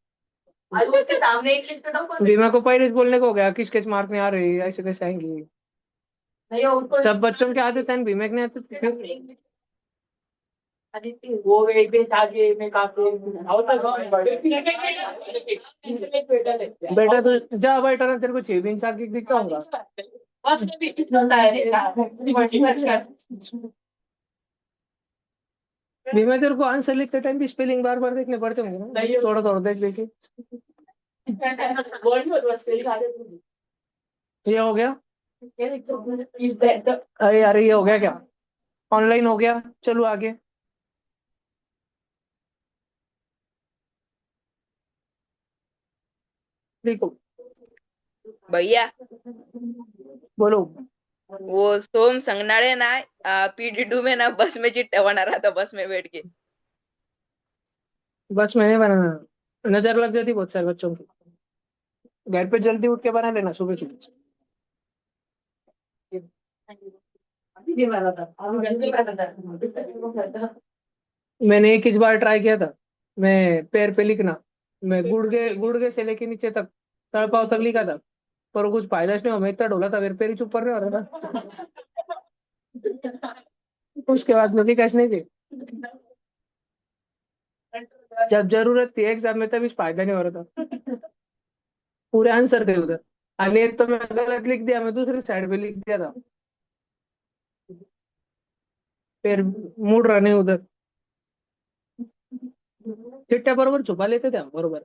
आलू के सामने एक लिस्ट डालो। बीमा को पहले से बोलने को हो गया किस किस मार्क में आ रही है, ऐसे कैसे आएंगी। नहीं उनको सब बच्चों के आते थे, बीमा के नहीं आते थे। आदित्य वो एक पेज आगे में काफी और तक बेटा तो जा बेटा ना, तेरे को 6 दिन साल दिखता होगा। बस में भी इतना है बीमा तेरे को आंसर लिखते टाइम भी स्पेलिंग बार बार देखने पड़ते होंगे ना, थोड़ा थोड़ा देख देख के। वर्ड में बस मेरी आदत ये हो गया। इज दैट अरे यार ये हो गया क्या? ऑनलाइन हो गया, चलो आगे। देखो, भैया बोलो। वो सोम संगनाड़े ना पीडी2 में ना बस में चिट्टा बना रहा था बस में बैठ के। बस मैंने बनाना, नजर लग जाती बहुत सारे बच्चों की। घर पे जल्दी उठ के बना लेना सुबह सुबह। ये वाला था अभी गंदे वाला था। मैंने एक इस बार ट्राई किया था, मैं पैर पे लिखना, मैं गुड़गे से लेके नीचे तक तड़ पाव तक लिखा था, पर वो कुछ फायदा नहीं हुआ, मैं इतना डोला था मेरे पैर ही चुप कर रहे हो रहा था। उसके बाद में विकास नहीं थी, जब जरूरत थी एग्जाम में तभी फायदा नहीं हो रहा था। पूरे आंसर थे उधर, अभी एक तो मैं गलत लिख दिया, मैं दूसरी साइड पे लिख दिया था, फिर मुड़ रहा नहीं उधर। चिट्टा बरोबर छुपा लेते थे हम बरोबर।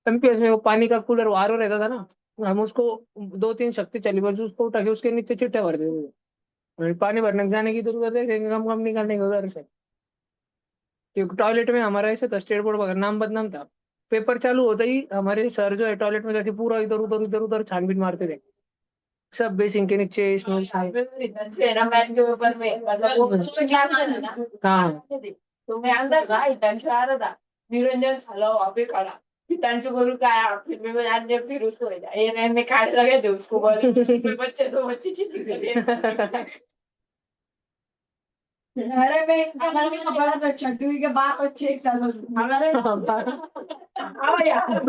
एमपीएस में वो पानी का कूलर वो आरओ रहता था ना, हम उसको 2-3 शक्ति चली बस उसको उठा के उसके नीचे चिट्टे भर देते थे। हमें पानी भरने जाने की जरूरत है कि हम निकालने की उधर से। क्योंकि टॉयलेट में हमारा ऐसे था, स्टेट बोर्ड वगैरह नाम बदनाम था। पेपर चालू होते ही हमारे सर जो है टॉयलेट में जाके पूरा इधर उधर छानबीन मारते थे, सब बेसिन के नीचे इसमें उसमें। मेरा मैथ के ऊपर में मतलब वो उसमें क्लास में था ना। हाँ तो मैं अंदर था हितांशु आ रहा था, निरंजन साला वहां पे खड़ा, हितांशु गुरु का आया, फिर मैं जाने फिर उसको भेजा, ये मैंने खाने लगे थे उसको बोले बच्चे दो बच्चे चीटिंग कर रहे हैं। अरे मैं इनका नाम का बड़ा था छठवीं के बाद बच्चे एक साल बस हमारे हाँ यार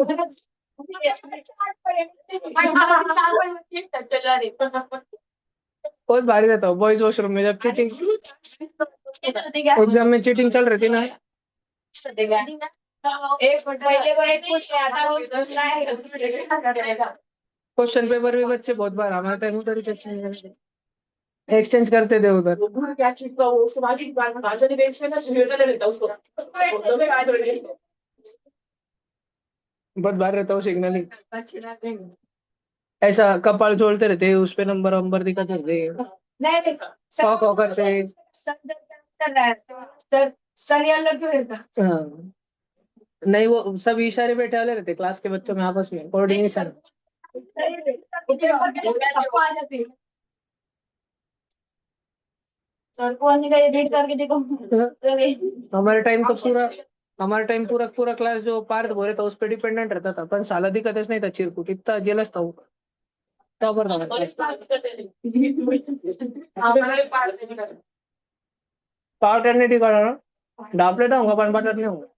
चला रही बहुत भारी रहता हूँ बॉयज वॉशरूम में जब चीटिंग, एग्जाम में चीटिंग चल रही थी ना। एक पहले को एक पूछ लिया था वो दूसरा है दूसरे का करेगा। क्वेश्चन पेपर भी बच्चे बहुत बार हमारे टाइम उधर ही एक्सचेंज करते थे उधर। वो क्या चीज का वो उसके बाजू बेंच में ना सिलेंडर ले लेता उसको तो मैं आज रही बहुत बार रहता हूँ सिग्नलिंग, ऐसा कपाल झोलते रहते उस पे नंबर वंबर दिखाते रहते। नहीं नहीं शौक होकर से। सर सर यहाँ लग क्यों रहता। हाँ, नहीं वो सब इशारे बैठे वाले रहते क्लास के बच्चों में आपस में कोऑर्डिनेशन। सबको आ जाती है सर को आने का ये रीड करके देखो। हमारे टाइम पूरा पूरा क्लास जो पार्थ बोले था उस पर डिपेंडेंट रहता था, पर साला दिक्कत नहीं था, चिरकुट इतना जेलस था वो, टॉपर था हमारे क्लास। पावर टेक्निटी का ना डाप लेता हूँ अपन बटर नहीं हूँ।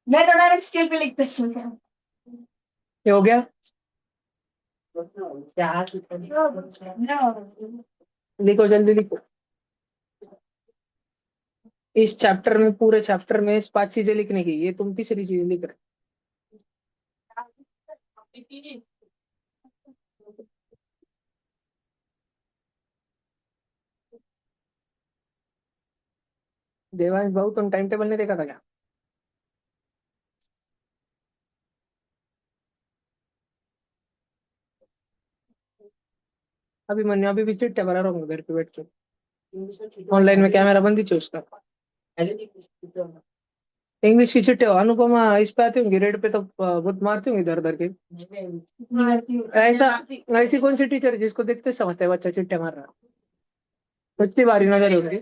मैं तो डायरेक्ट स्केल पे लिखते हूँ। ये हो गया, लिखो जल्दी लिखो। इस चैप्टर में पूरे चैप्टर में 5 चीजें लिखने की, ये तुम तीसरी चीज लिख रहे देवांश भाऊ तुम टाइम टेबल नहीं देखा था क्या? अभी भी चिट्ठा भरा रहा हूँ घर पे बैठ के, ऑनलाइन में कैमरा बंद ही चाहिए उसका। इंग्लिश की चिट्ठे अनुपमा इस पे आती होंगी, रेड पे तो बहुत मारती होंगी इधर उधर के। ऐसा ऐसी कौन सी टीचर है जिसको देखते समझते हैं बच्चा चिट्ठे मार रहा? इतनी बारी नजर होगी।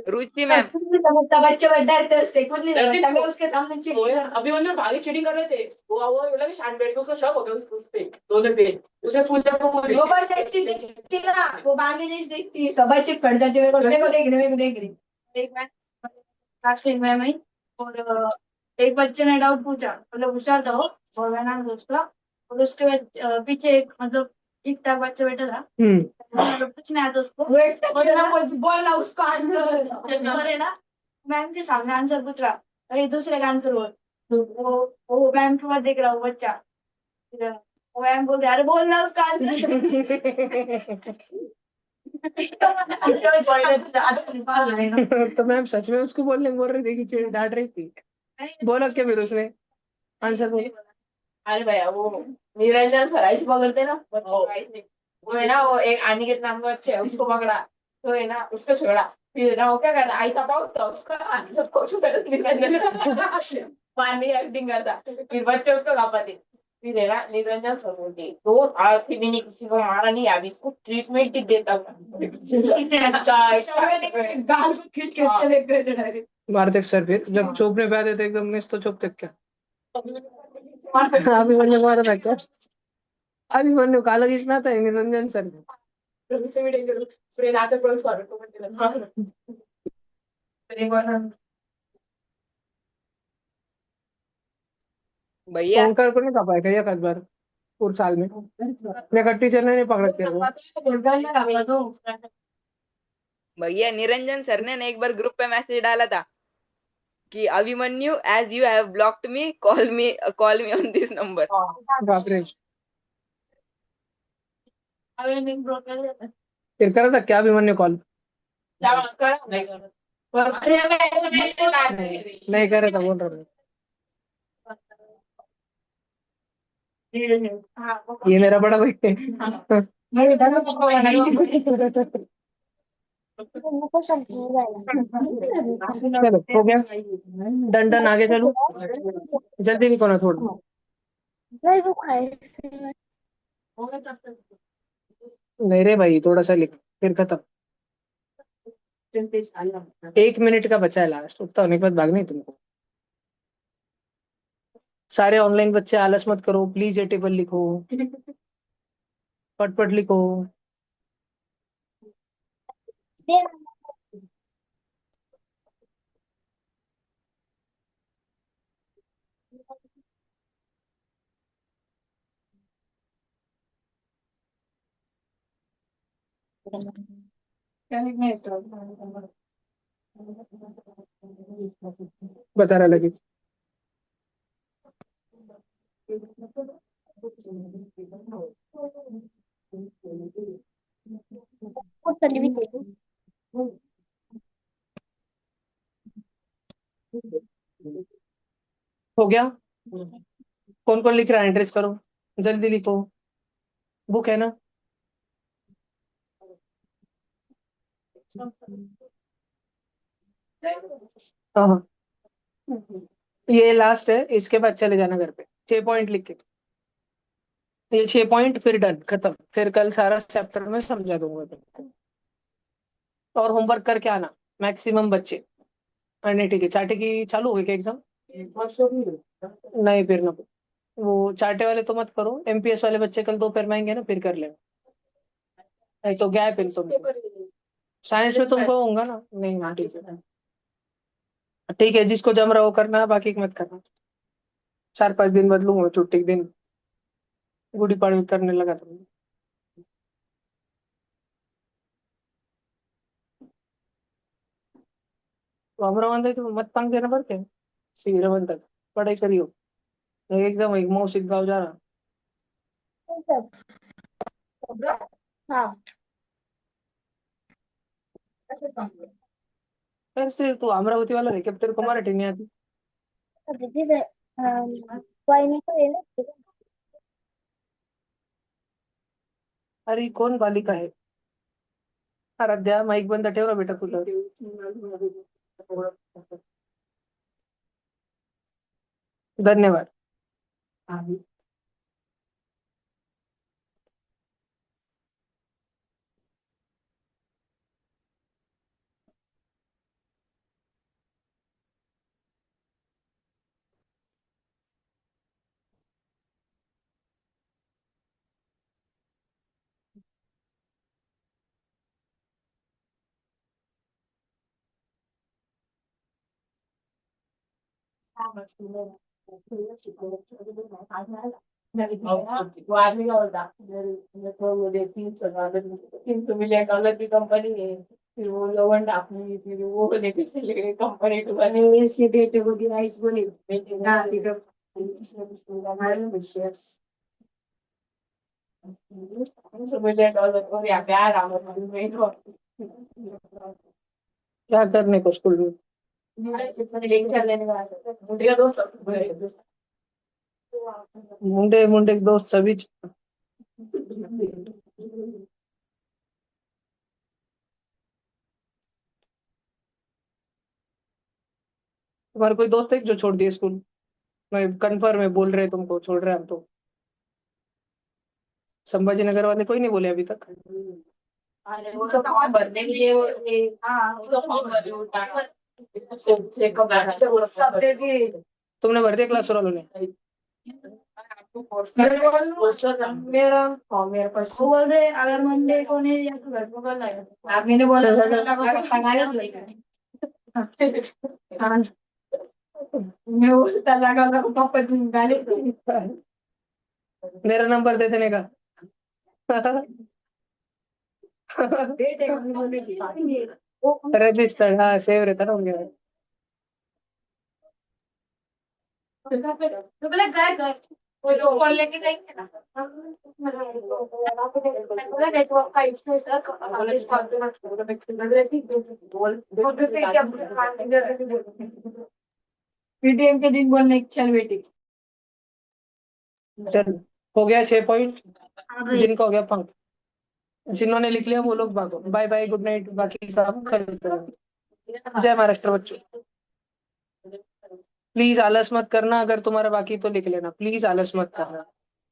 रुचि मैम। कुछ नहीं समझता, बच्चे बड़े डरते हैं उससे, कुछ नहीं समझता, मैं उसके सामने अभी मैंने भागी चीटिंग कर रहे थे, वो बोला कि शान बैठ के उसको शक हो गया उस पे दोनों पे, उसे पूछा तो वो बस ऐसी देखती ना, वो बांगे नहीं देखती, सब बच्चे पड़ जाते, मेरे को देख रही। एक मैम क्लास 10 में आई, और एक बच्चे ने डाउट पूछा, मतलब होशियार था वो, और मैं नाम उसका, और उसके पीछे एक मतलब ठीक ठाक बच्चा बैठा था, मतलब कुछ नहीं आता उसको, बोलना उसका आंसर है ना, मैम के सामने आंसर पूछ रहा, अरे दूसरे का आंसर हो, वो मैम के पास देख रहा वो बच्चा, फिर वो मैम बोल रही, अरे बोलना उसका आंसर। तो मैम सच में उसको बोल रही थी कि डांट रही थी? बोला क्या फिर उसने आंसर बोला? अरे भैया वो निरंजन सर ऐसे पकड़ते ना, वो है ना, वो एक अनिकेत नाम का बच्चा है, उसको पकड़ा, तो है ना उसको छोड़ा, फिर ना वो क्या करता, आई था तो उसका आंसर को छोड़ निरंजन मारने की एक्टिंग करता, फिर बच्चे उसको कापाते, फिर है ना निरंजन सर बोलते, तो आरती मैंने किसी को मारा नहीं, अभी इसको ट्रीटमेंट ही देता गाल को खींच खींच के लेके गए। मारते सर फिर जब चौपने पे आते थे एकदम मिस तो चौपते क्या? अभिमन्यु मारा था क्या? अभिमन्यु काला दिसना था निरंजन सर को। भैया ओंकार को नहीं खा पाया क्या एक बार पूरे साल में? मेरा टीचर ने नहीं पकड़ा किया वो। भैया निरंजन सर ने ना एक बार ग्रुप पे मैसेज डाला था कि Abhimanyu, as you have blocked me, call me on this number. बाप रे, फिर करा था क्या अभिमन्यु कॉल? नहीं करे था बोल रहा ये मेरा बड़ा भाई है। चलो हो गया, डन डन, आगे चलो, जल्दी लिखो ना थोड़ा। नहीं रे भाई थोड़ा सा लिख, फिर खत्म। 1 मिनट का बचा है लास्ट, उतना होने के बाद भागना ही तुमको। सारे ऑनलाइन बच्चे आलस मत करो प्लीज, ये टेबल लिखो, पट पट लिखो। बता रहा लगे। हो गया, कौन कौन लिख रहा है एंट्रीज करो, जल्दी लिखो, बुक है ना? हाँ हाँ, ये लास्ट है, इसके बाद चले जाना घर पे, 6 पॉइंट लिख के। ये 6 पॉइंट फिर डन खत्म, फिर कल सारा चैप्टर में समझा दूंगा तुमको। और होमवर्क करके आना मैक्सिमम बच्चे। अरे ठीक है, चाटे की चालू हो गई क्या एग्जाम? नहीं फिर ना, वो चाटे वाले तो मत करो, एमपीएस वाले बच्चे कल दोपहर में आएंगे ना, फिर कर लेना, नहीं तो गैप है तुम। साइंस में तुमको होगा ना? नहीं हाँ ठीक है, ठीक है जिसको जम रहा हो करना, बाकी मत करना। 4-5 दिन बदलूंगा छुट्टी के दिन, गुड़ी पाड़वी करने लगा तुम। तो हमरा बंद तो मत पांग देना पड़ते सीधे बंद तक पढ़ाई करियो, एग्जाम एक मौसिक गाँव जा रहा। कैसे तू अमरावती वाला है क्या, तेरे को मराठी नहीं आती? अरे कौन बालिका है? आराध्या माईक बंद ठेव ना बेटा तुझं. धन्यवाद. वो आदमी का होता मेरे को वो देती हूँ $300 की कंपनी है, फिर वो लोगन डाकनी, फिर वो लेकर चले गए कंपनी टू बने से बेटे को डिवाइस बोले बेटे ना पिकअप $300 और यहाँ पे आ रहा हूँ क्या करने को स्कूल में? लेक्चर लेने वाला मुझे का दोस्त मुंडे मुंडे के दोस्त सभी. तुम्हारे कोई दोस्त है जो छोड़ दिए स्कूल? मैं कंफर्म है, बोल रहे तुमको छोड़ रहे हैं हम तो. संभाजी नगर वाले कोई नहीं बोले अभी तक. अरे वो तो फॉर्म भरने के लिए हाँ वो तो फॉर्म भरने उठाना सब दे दिए तुमने भर दिया क्लास वालों ने? मेरा फॉर्म मेरे पास बोल रहे अगर मंडे को नहीं या तो घर को कल आएगा आप मैंने बोला मैं बोलता लगा पापा तुम गाली मेरा नंबर दे देने का. रजिस्टर्ड, हाँ सेव रहता ना उनके पास. तो बोला घर वो जो कॉल लेके जाएंगे ना बोला नेटवर्क का इशू है सर कॉलेज पीटीएम के दिन बोलने चल बेटी चल हो गया 6 पॉइंट. दिन का हो गया 5. जिन्होंने लिख लिया वो लोग भागो. Bye bye, good night. बाकी काम कल करेंगे. जय महाराष्ट्र बच्चों. प्लीज आलस मत करना, अगर तुम्हारा बाकी तो लिख लेना. प्लीज आलस मत करना.